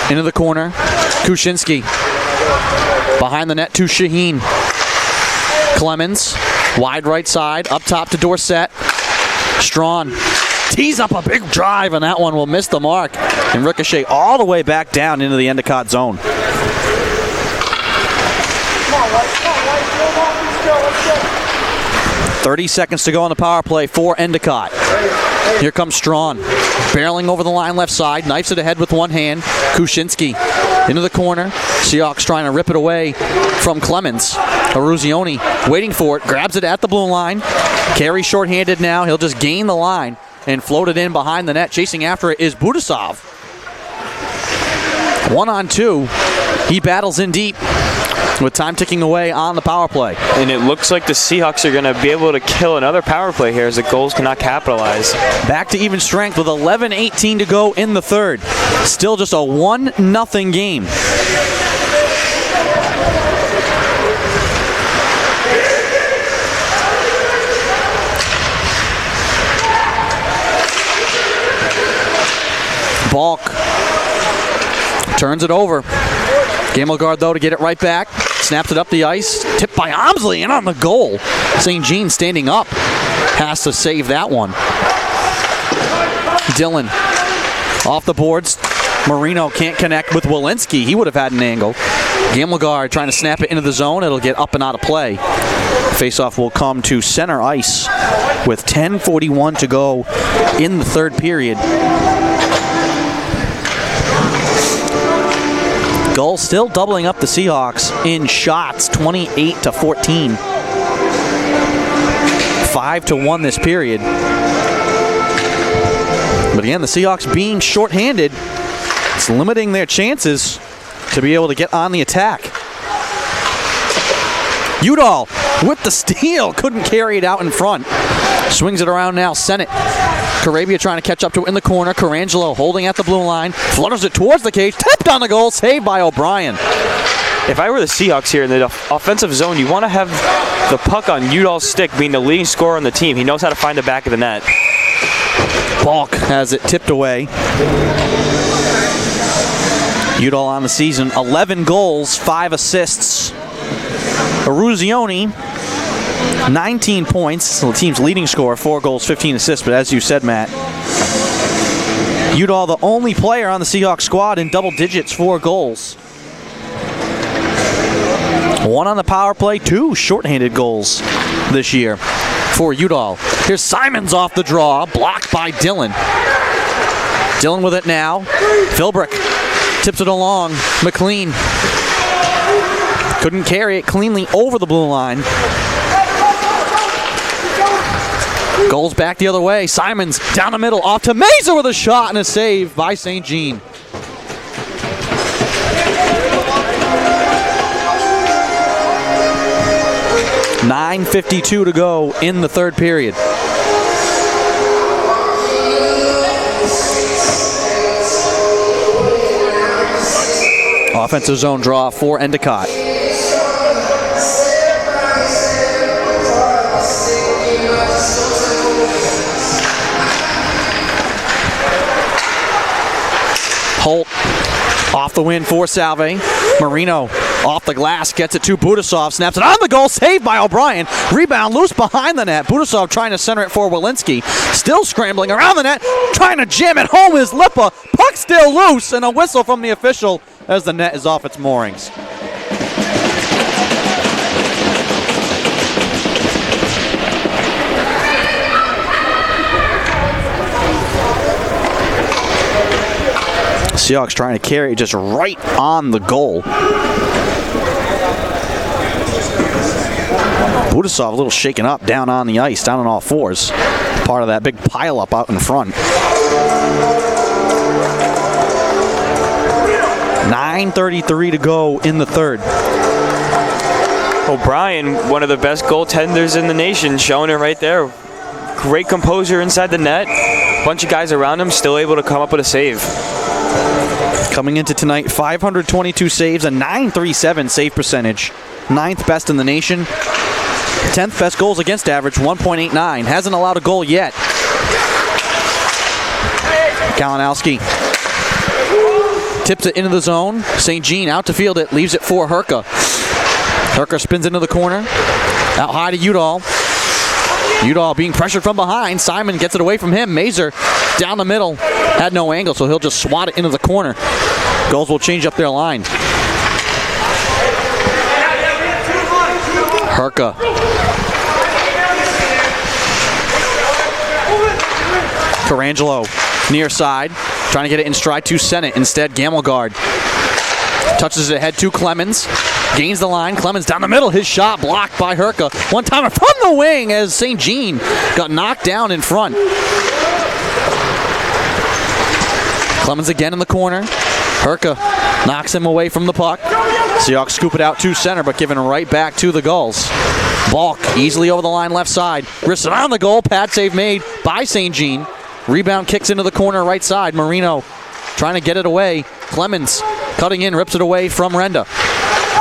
A: into the corner. Kuczynski behind the net to Shaheen. Clemens, wide right side, up top to Dorsett. Strawn tees up a big drive, and that one will miss the mark and ricochet all the way back down into the Endicott zone. 30 seconds to go on the power play for Endicott. Here comes Strawn, barreling over the line left side, knifes it ahead with one hand. Kuczynski into the corner. Seahawks trying to rip it away from Clemens. Aruzioni waiting for it, grabs it at the blue line. Carey shorthanded now. He'll just gain the line and float it in behind the net. Chasing after it is Budasov. 1-on-2. He battles in deep with time ticking away on the power play.
B: And it looks like the Seahawks are going to be able to kill another power play here as the goals cannot capitalize.
A: Back to even strength with 11:18 to go in the third. Still just a 1-0 game. Balk turns it over. Gamelgard, though, to get it right back. Snaps it up the ice. Tipped by Omsley and on the goal. St. Jean standing up. Has to save that one. Dillon off the boards. Marino can't connect with Walensky. He would have had an angle. Gamelgard trying to snap it into the zone. It'll get up and out of play. Faceoff will come to center ice with 10:41 to go in the third period. Gulls still doubling up the Seahawks in shots, 28-14. 5-1 this period. But again, the Seahawks being shorthanded, it's limiting their chances to be able to get on the attack. Udall with the steal, couldn't carry it out in front. Swings it around now, Sennett. Carabia trying to catch up to it in the corner. Carangelo holding at the blue line. Flutters it towards the cage. Tipped on the goal. Saved by O'Brien.
B: If I were the Seahawks here in the offensive zone, you want to have the puck on Udall's stick, being the leading scorer on the team. He knows how to find the back of the net.
A: Balk has it tipped away. Udall on the season, 11 goals, 5 assists. Aruzioni, 19 points, the team's leading scorer, 4 goals, 15 assists, but as you said, Matt, Udall the only player on the Seahawks squad in double digits, 4 goals. 1 on the power play, 2 shorthanded goals this year for Udall. Here's Simons off the draw, blocked by Dillon. Dillon with it now. Philbrick tips it along. McLean couldn't carry it cleanly over the blue line. Goals back the other way. Simons down the middle, off to Mazer with a shot and a save by St. Jean. 9:52 to go in the third period. Offensive zone draw for Endicott. Holt off the win for Salve. Marino off the glass, gets it to Budasov, snaps it on the goal, saved by O'Brien. Rebound loose behind the net. Budasov trying to center it for Walensky. Still scrambling around the net, trying to jam it home is Lipa. Puck still loose, and a whistle from the official as the net is off its moorings. Seahawks trying to carry it just right on the goal. Budasov a little shaken up down on the ice, down on all fours. Part of that big pileup out in front. 9:33 to go in the third.
B: O'Brien, one of the best goaltenders in the nation, showing it right there. Great composure inside the net. Bunch of guys around him, still able to come up with a save.
A: Coming into tonight, 522 saves, a .937 save percentage. 9th best in the nation. 10th best goals against average, 1.89. Hasn't allowed a goal yet. Kalinowski tips it into the zone. St. Jean out to field it, leaves it for Herka. Herka spins into the corner. Out high to Udall. Udall being pressured from behind. Simon gets it away from him. Mazer down the middle. Had no angle, so he'll just swat it into the corner. Goals will change up their line. Herka. Carangelo, near side, trying to get it in stride to Sennett. Instead, Gamelgard touches it ahead to Clemens. Gains the line. Clemens down the middle. His shot blocked by Herka. One timer from the wing as St. Jean got knocked down in front. Clemens again in the corner. Herka knocks him away from the puck. Seahawks scoop it out to center, but given right back to the Gulls. Balk easily over the line left side. Wrists it on the goal. Pad save made by St. Jean. Rebound kicks into the corner right side. Marino trying to get it away. Clemens cutting in, rips it away from Renda.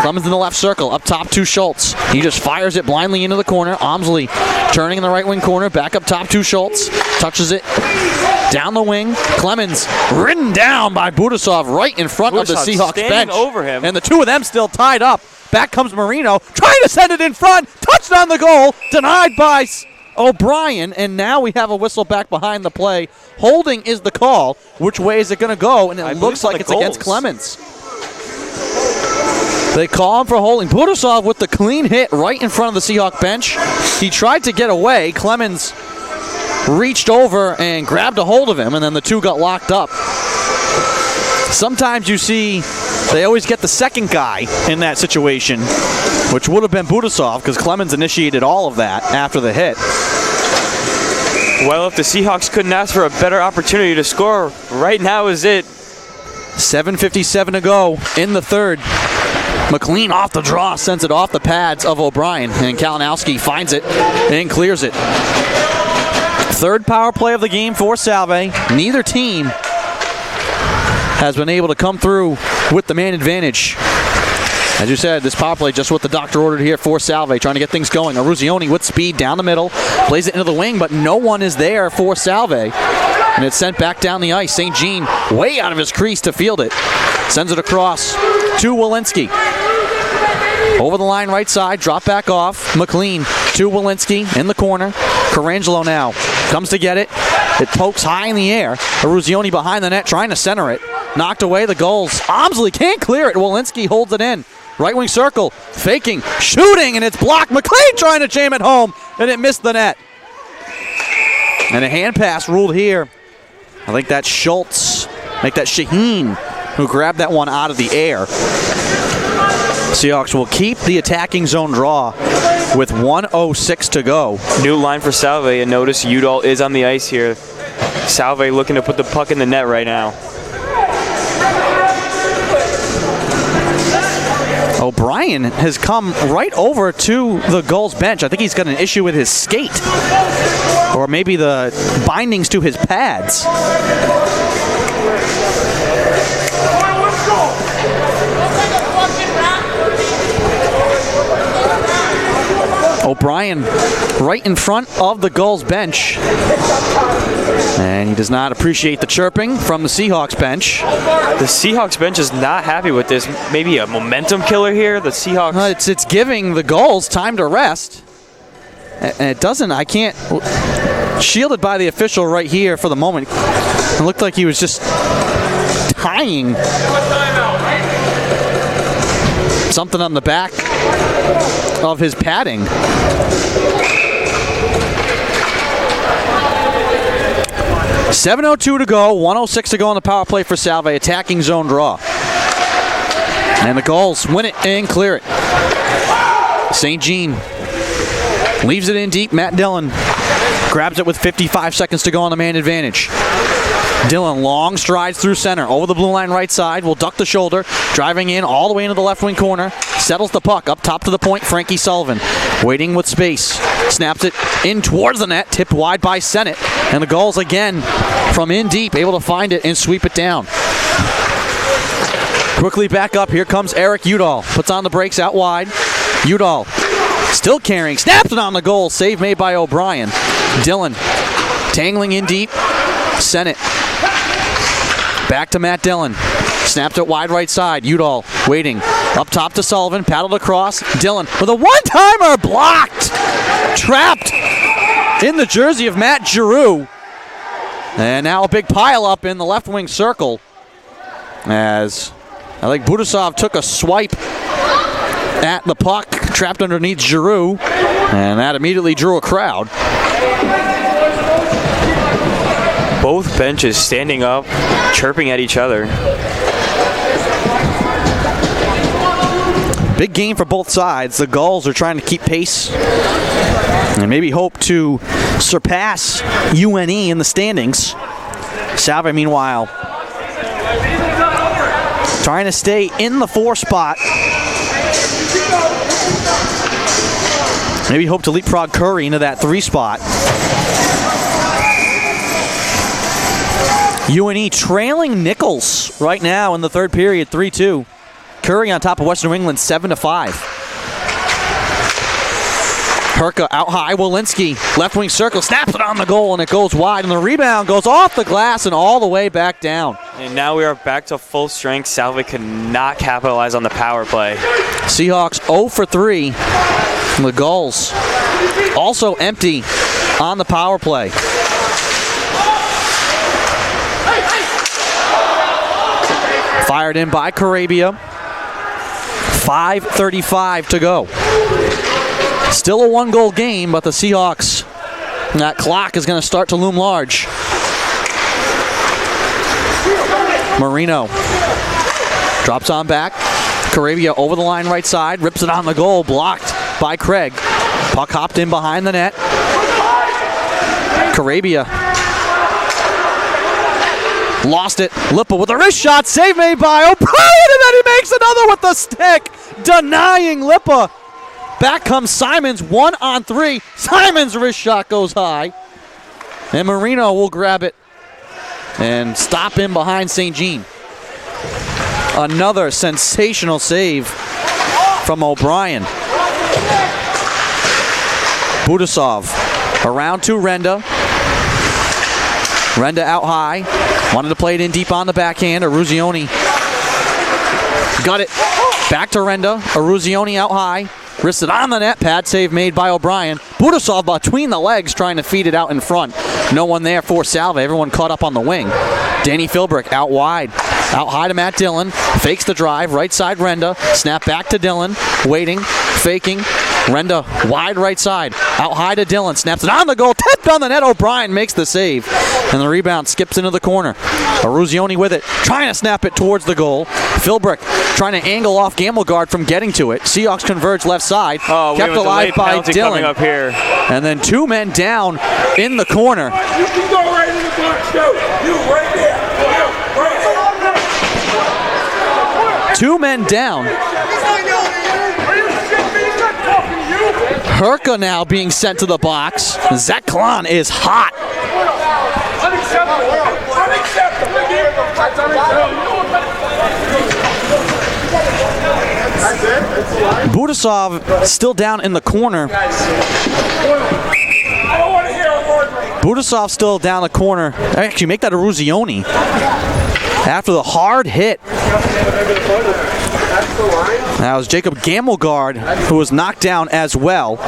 A: Clemens in the left circle, up top to Schultz. He just fires it blindly into the corner. Omsley turning in the right wing corner, back up top to Schultz. Touches it down the wing. Clemens ridden down by Budasov right in front of the Seahawks bench.
B: Over him.
A: And the two of them still tied up. Back comes Marino, trying to send it in front. Touched on the goal, denied by O'Brien, and now we have a whistle back behind the play. Holding is the call. Which way is it going to go? And it looks like it's against Clemens. They call him for holding. Budasov with the clean hit right in front of the Seahawk bench. He tried to get away. Clemens reached over and grabbed a hold of him, and then the two got locked up. Sometimes you see they always get the second guy in that situation, which would have been Budasov because Clemens initiated all of that after the hit.
B: Well, if the Seahawks couldn't ask for a better opportunity to score, right now is it.
A: 7:57 to go in the third. McLean off the draw, sends it off the pads of O'Brien, and Kalinowski finds it and clears it. Third power play of the game for Salve. Neither team has been able to come through with the man advantage. As you said, this power play just what the doctor ordered here for Salve, trying to get things going. Aruzioni with speed down the middle, plays it into the wing, but no one is there for Salve. And it's sent back down the ice. St. Jean way out of his crease to field it. Sends it across to Walensky. Over the line right side, drop back off. McLean to Walensky in the corner. Carangelo now comes to get it. It pokes high in the air. Aruzioni behind the net trying to center it. Knocked away the goals. Omsley can't clear it. Walensky holds it in. Right wing circle. Faking. Shooting, and it's blocked. McLean trying to jam it home, and it missed the net. And a hand pass ruled here. I think that's Schultz. I think that's Shaheen who grabbed that one out of the air. Seahawks will keep the attacking zone draw with 1:06 to go.
B: New line for Salve, and notice Udall is on the ice here. Salve looking to put the puck in the net right now.
A: O'Brien has come right over to the Gulls bench. I think he's got an issue with his skate, or maybe the bindings to his pads. O'Brien right in front of the Gulls bench. And he does not appreciate the chirping from the Seahawks bench.
B: The Seahawks bench is not happy with this. Maybe a momentum killer here. The Seahawks.
A: It's giving the Gulls time to rest. And it doesn't, I can't. Shielded by the official right here for the moment. It looked like he was just tying something on the back of his padding. .7:02 to go, 1:06 to go on the power play for Salve, attacking zone draw. And the Gulls win it and clear it. St. Jean leaves it in deep. Matt Dillon grabs it with 55 seconds to go on the man advantage. Dillon long strides through center, over the blue line right side, will duck the shoulder, driving in all the way into the left wing corner, settles the puck up top to the point. Frankie Sullivan waiting with space, snaps it in towards the net, tipped wide by Sennett, and the Gulls again from in deep able to find it and sweep it down. Quickly back up, here comes Eric Udall, puts on the brakes out wide. Udall still carrying, snaps it on the goal, save made by O'Brien. Dillon tangling in deep, Sennett back to Matt Dillon. Snapped it wide right side. Udall waiting. Up top to Sullivan. Paddled across. Dillon with a one-timer blocked. Trapped in the jersey of Matt Giroux. And now a big pile-up in the left wing circle. As I think Budasov took a swipe at the puck. Trapped underneath Giroux. And that immediately drew a crowd.
B: Both benches standing up, chirping at each other.
A: Big game for both sides. The Gulls are trying to keep pace and maybe hope to surpass UNE in the standings. Salve, meanwhile, trying to stay in the 4 spot. Maybe hope to leapfrog Curry into that 3 spot. UNE trailing Nichols right now in the third period, 3-2. Curry on top of Western New England, 7-5. Herka out high, Walensky, left wing circle, snaps it on the goal, and it goes wide, and the rebound goes off the glass and all the way back down.
B: And now we are back to full strength. Salve could not capitalize on the power play.
A: Seahawks 0 for 3. The Gulls also empty on the power play. Fired in by Carabia. 5:35 to go. Still a 1-goal game, but the Seahawks, that clock is going to start to loom large. Marino drops on back. Carabia over the line right side, rips it on the goal, blocked by Craig. Puck hopped in behind the net. Carabia lost it. Lippa with a wrist shot. Save made by O'Brien, and then he makes another with the stick, denying Lippa. Back comes Simons, 1-on-3. Simons' wrist shot goes high. And Marino will grab it and stop in behind St. Jean. Another sensational save from O'Brien. Budasov around to Renda. Renda out high. Wanted to play it in deep on the backhand. Aruzioni got it. Back to Renda. Aruzioni out high. Wrists it on the net. Pad save made by O'Brien. Budasov between the legs trying to feed it out in front. No one there for Salve. Everyone caught up on the wing. Danny Philbrick out wide. Out high to Matt Dillon. Fakes the drive. Right side Renda. Snap back to Dillon. Waiting. Faking. Renda wide right side. Out high to Dillon. Snaps it on the goal. Tipped on the net. O'Brien makes the save. And the rebound skips into the corner. Aruzioni with it. Trying to snap it towards the goal. Philbrick trying to angle off Gamelgard from getting to it. Seahawks converge left side. Kept alive by Dillon.
B: Up here.
A: And then 2 men down in the corner.
D: You can go right in the box, too. You right there.
A: 2 men down Herka now being sent to the box. Zach Klon is hot.
D: Unacceptable.
A: Budasov still down in the corner.
D: I don't want to hear a word.
A: Budasov still down the corner. Actually, make that a Ruzioni. After the hard hit. That was Jacob Gamelgard, who was knocked down as well.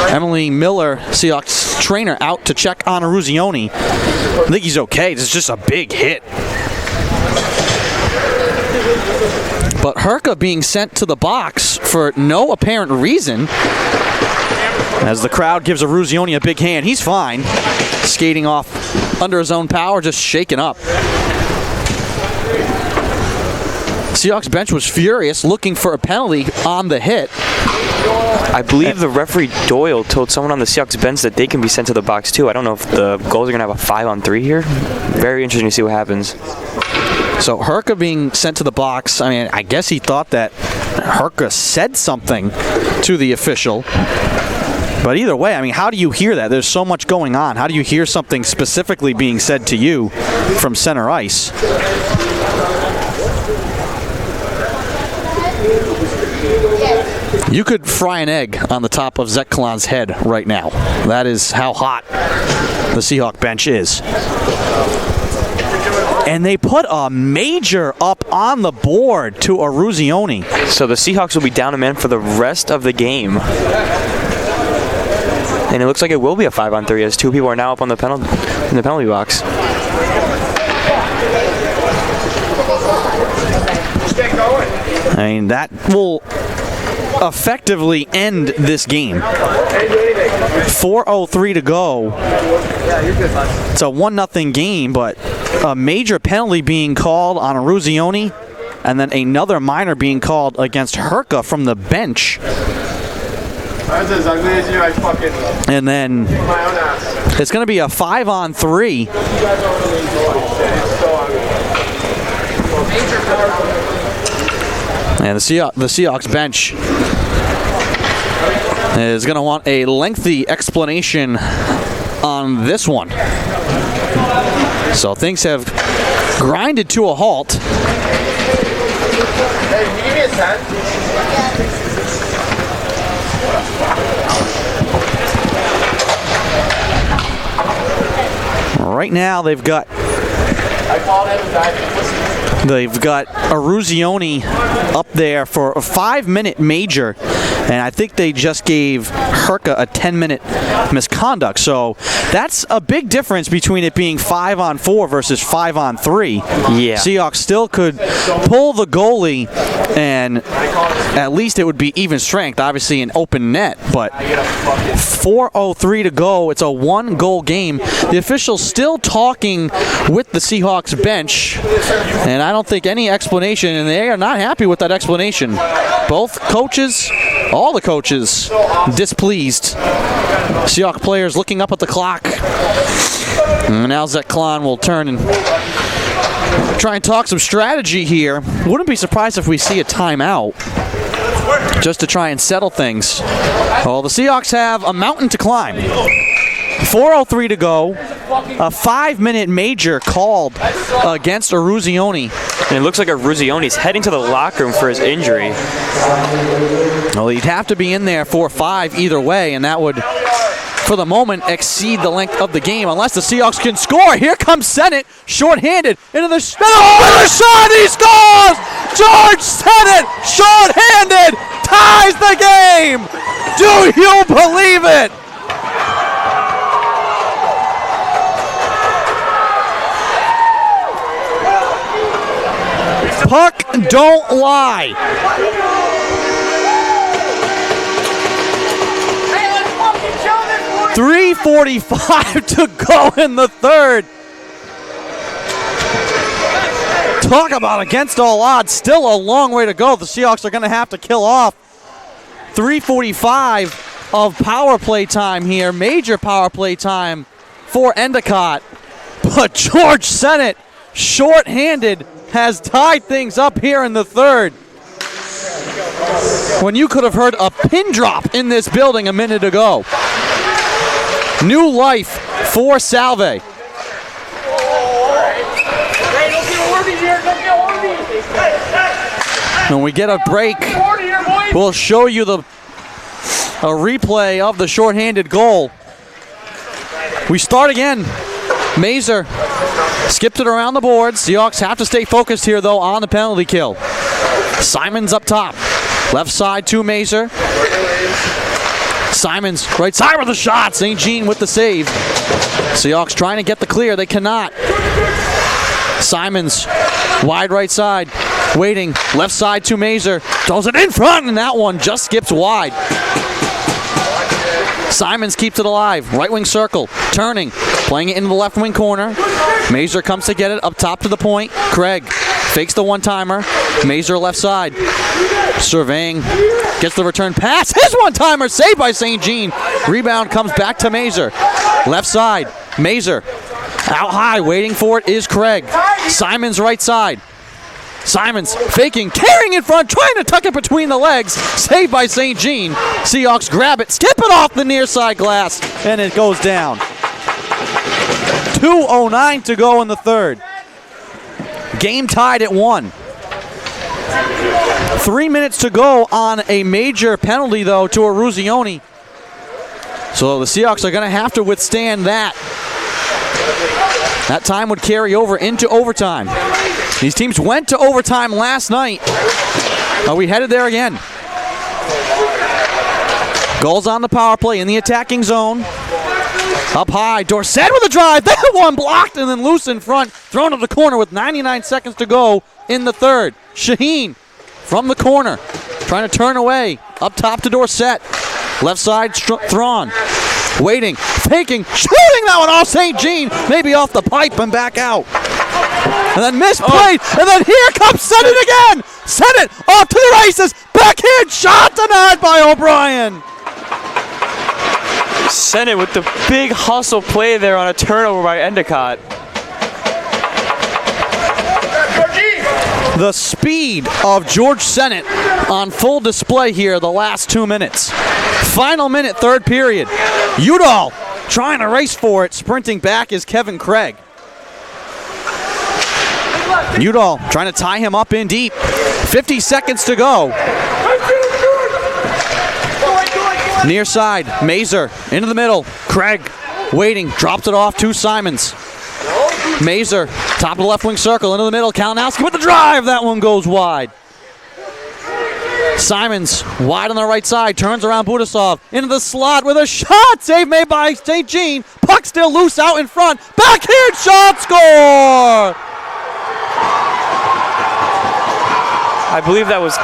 A: Emily Miller, Seahawks trainer, out to check on Ruzioni. I think he's okay. This is just a big hit. But Herka being sent to the box for no apparent reason. As the crowd gives Ruzioni a big hand. He's fine. Skating off under his own power, just shaken up. Seahawks bench was furious, looking for a penalty on the hit.
B: I believe the referee Doyle told someone on the Seahawks bench that they can be sent to the box too. I don't know if the goals are going to have a 5-on-3 here. Very interesting to see what happens.
A: So Herka being sent to the box, I mean, I guess he thought that Herka said something to the official. But either way, I mean, how do you hear that? There's so much going on. How do you hear something specifically being said to you from center ice? You could fry an egg on the top of Zach Klon's head right now. That is how hot the Seahawk bench is. And they put a major up on the board to Ruzioni.
B: So the Seahawks will be down a man for the rest of the game. And it looks like it will be a 5-on-3 as two people are now up on the in the penalty box.
A: I mean, that will effectively end this game. 4:03 to go. It's a 1-0 game, but a major penalty being called on Ruzioni, and then another minor being called against Herka from the bench.
E: That's as ugly as you, I fucking
A: And then
E: my own ass.
A: it's going to be a 5-on-3. And the Seahawks bench is going to want a lengthy explanation on this one. So things have grinded to a halt.
E: Hey, can you give me a cent?
A: Right now they've got
E: I called him back.
A: Ruzioni up there for a 5-minute major, and I think they just gave Herka a 10-minute misconduct. So that's a big difference between it being 5-on-4 versus 5-on-3.
B: Yeah.
A: Seahawks still could pull the goalie, and at least it would be even strength, obviously an open net, but 4:03 to go. It's a 1-goal game. The officials still talking with the Seahawks bench, and I don't think any explanation, and they are not happy with that explanation. Both coaches, all the coaches, displeased. Seahawks players looking up at the clock. And now Zach Klon will turn and try and talk some strategy here. Wouldn't be surprised if we see a timeout just to try and settle things. Well, the Seahawks have a mountain to climb. 4:03 to go. A 5-minute major called against Ruzioni.
B: And it looks like Ruzioni's heading to the locker room for his injury.
A: Well, he'd have to be in there for 5 either way, and that would, for the moment, exceed the length of the game unless the Seahawks can score. Here comes Sennett, short-handed, into the shot. He scores! George Sennett, short-handed, ties the game! Do you believe it? Puck don't lie. 3:45 to go in the third. Talk about against all odds. Still a long way to go. The Seahawks are going to have to kill off 3:45 of power play time here. Major power play time for Endicott. But George Sennett, short-handed, has tied things up here in the third. when you could have heard a pin drop in this building a minute ago. New life for Salve.
D: Hey, don't get horny here. Don't get horny.
A: When we get a break,
D: Horny here, boys.
A: we'll show you a replay of the shorthanded goal. We start again. Mazer skipped it around the boards. Seahawks have to stay focused here, though, on the penalty kill. Simons up top. Left side to Mazer. Simons right side with the shot. St. Jean with the save. Seahawks trying to get the clear. They cannot. Simons wide right side. Waiting. Left side to Mazer. Throws it in front, and that one just skips wide. Simons keeps it alive. Right wing circle. Turning. Playing it into the left wing corner. Mazer comes to get it up top to the point. Craig fakes the one-timer. Mazer left side. Surveying. Gets the return pass. His one-timer saved by St. Jean. Rebound comes back to Mazer. Left side. Mazer. Out high. Waiting for it is Craig. Simons right side. Simons faking, carrying in front, trying to tuck it between the legs. Saved by St. Jean. Seahawks grab it, skip it off the near side glass, and it goes down. 2:09 to go in the third. Game tied at 1. 3 minutes to go on a major penalty, though, to Eruzione. So the Seahawks are going to have to withstand that. That time would carry over into overtime. These teams went to overtime last night. Are we headed there again? Goals on the power play in the attacking zone. Up high, Dorsett with a drive. That one blocked and then loose in front. Thrown to the corner with 99 seconds to go in the third. Shaheen from the corner. Trying to turn away. Up top to Dorsett. Left side, Thrawn. Waiting, faking, shooting that one off St. Jean. Maybe off the pipe and back out. And then misplayed. And then here comes Sennett again. Sennett off to the races. Backhand shot denied by O'Brien.
B: Sennett with the big hustle play there on a turnover by Endicott.
A: The speed of George Sennett on full display here the last 2 minutes. Final minute, third period. Udall trying to race for it. Sprinting back is Kevin Craig. Udall trying to tie him up in deep. 50 seconds to go. Near side, Mazer into the middle. Craig waiting, drops it off to Simons. Mazer, top of the left wing circle, into the middle. Kalinowski with the drive. That one goes wide. Simons wide on the right side, turns around Budasov into the slot with a shot. Save made by St. Jean. Puck still loose out in front. Backhand shot, score!
B: I believe that was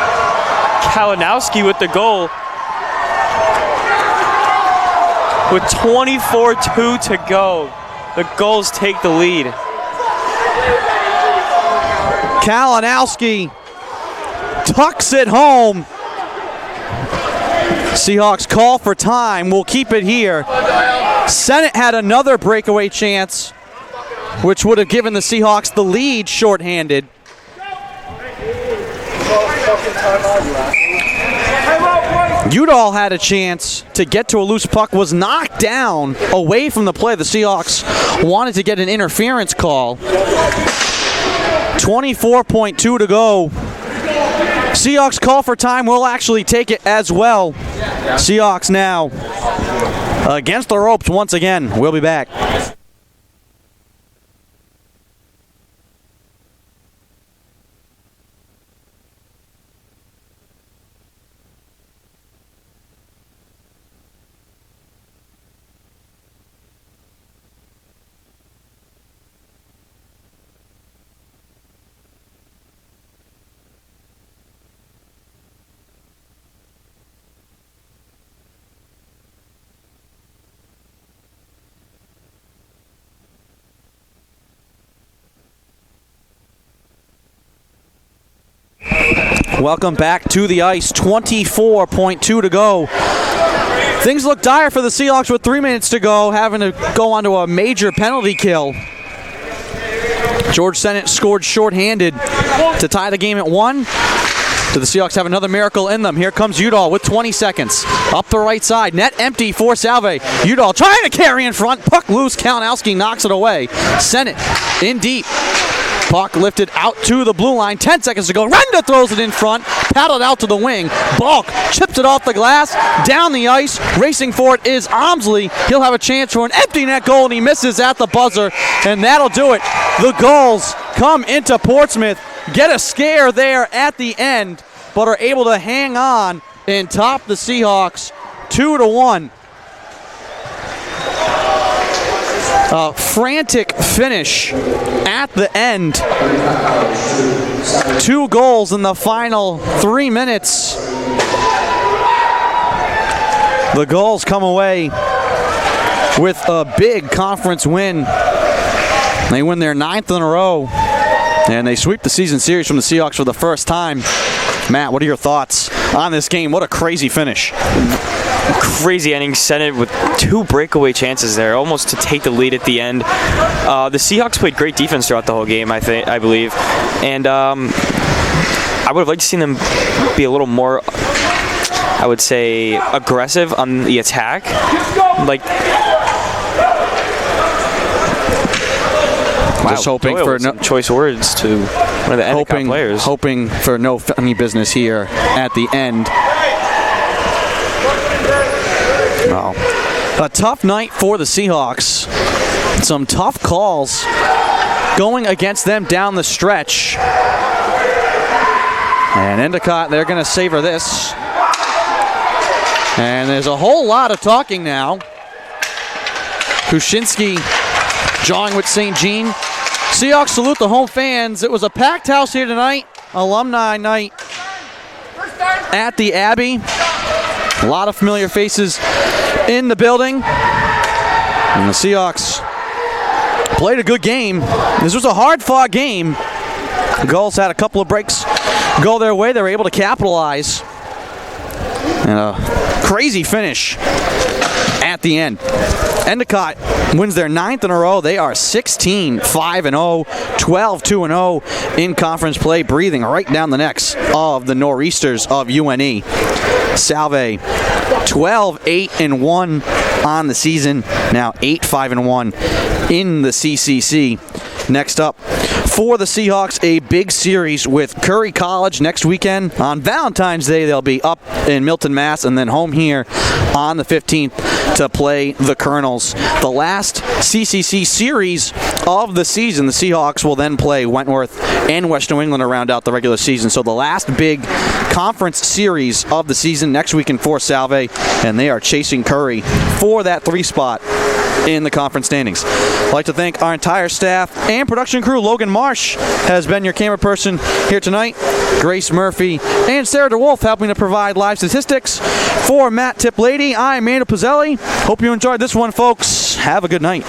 B: Kalinowski with the goal. With 24-2 to go, the Gulls take the lead.
A: Kalinowski tucks it home. Seahawks call for time. We'll keep it here. Sennett had another breakaway chance, which would have given the Seahawks the lead shorthanded. Udall had a chance to get to a loose puck, was knocked down away from the play. The Seahawks wanted to get an interference call. 24.2 to go. Seahawks call for time. We'll actually take it as well. Seahawks now against the ropes once again. We'll be back. Welcome back to the ice. 24.2 to go. Things look dire for the Seahawks with 3 minutes to go, having to go onto a major penalty kill. George Sennett scored shorthanded to tie the game at 1. Do the Seahawks have another miracle in them? Here comes Udall with 20 seconds. Up the right side. Net empty for Salve. Udall trying to carry in front. Puck loose. Kalinowski knocks it away. Sent it in deep. Puck lifted out to the blue line. 10 seconds to go. Renda throws it in front. Paddled out to the wing. Balk chips it off the glass. Down the ice. Racing for it is Omsley. He'll have a chance for an empty net goal, and he misses at the buzzer. And that'll do it. The Gulls come into Portsmouth. Get a scare there at the end, but are able to hang on and top the Seahawks 2-1. A frantic finish at the end. 2 goals in the final 3 minutes. The Gulls come away with a big conference win. They win their 9th in a row, and they sweep the season series from the Seahawks for the first time. Matt, what are your thoughts on this game? What a crazy finish.
B: Crazy ending, sent it with 2 breakaway chances there, almost to take the lead at the end. The Seahawks played great defense throughout the whole game, I believe, and I would have liked to see them be a little more, I would say, aggressive on the attack. Like,
A: just hoping for no
B: choice words to one of the Endicott players.
A: Hoping for no funny business here at the end. Wow. A tough night for the Seahawks. Some tough calls going against them down the stretch. And Endicott, they're going to savor this. And there's a whole lot of talking now. Kuczynski jawing with St. Jean. Seahawks salute the home fans. It was a packed house here tonight. Alumni night at the Abbey. A lot of familiar faces in the building. And the Seahawks played a good game. This was a hard-fought game. The Gulls had a couple of breaks go their way. They were able to capitalize. And a crazy finish at the end. Endicott wins their 9th in a row. They are 16-5-0, 12-2-0 in conference play, breathing right down the necks of the Nor'easters of UNE. Salve 12-8-1 on the season, now 8-5-1 in the CCC. Next up for the Seahawks, a big series with Curry College next weekend. On Valentine's Day, they'll be up in Milton, Mass, and then home here on the 15th to play the Colonels. The last CCC series of the season, the Seahawks will then play Wentworth and West New England to round out the regular season. So the last big conference series of the season next weekend for Salve, and they are chasing Curry for that 3 spot in the conference standings. I'd like to thank our entire staff and production crew. Logan Marsh has been your camera person here tonight. Grace Murphy and Sarah DeWolf helping to provide live statistics. For Matt Tiplady, I'm Manuel Pizzelli. Hope you enjoyed this one, folks. Have a good night.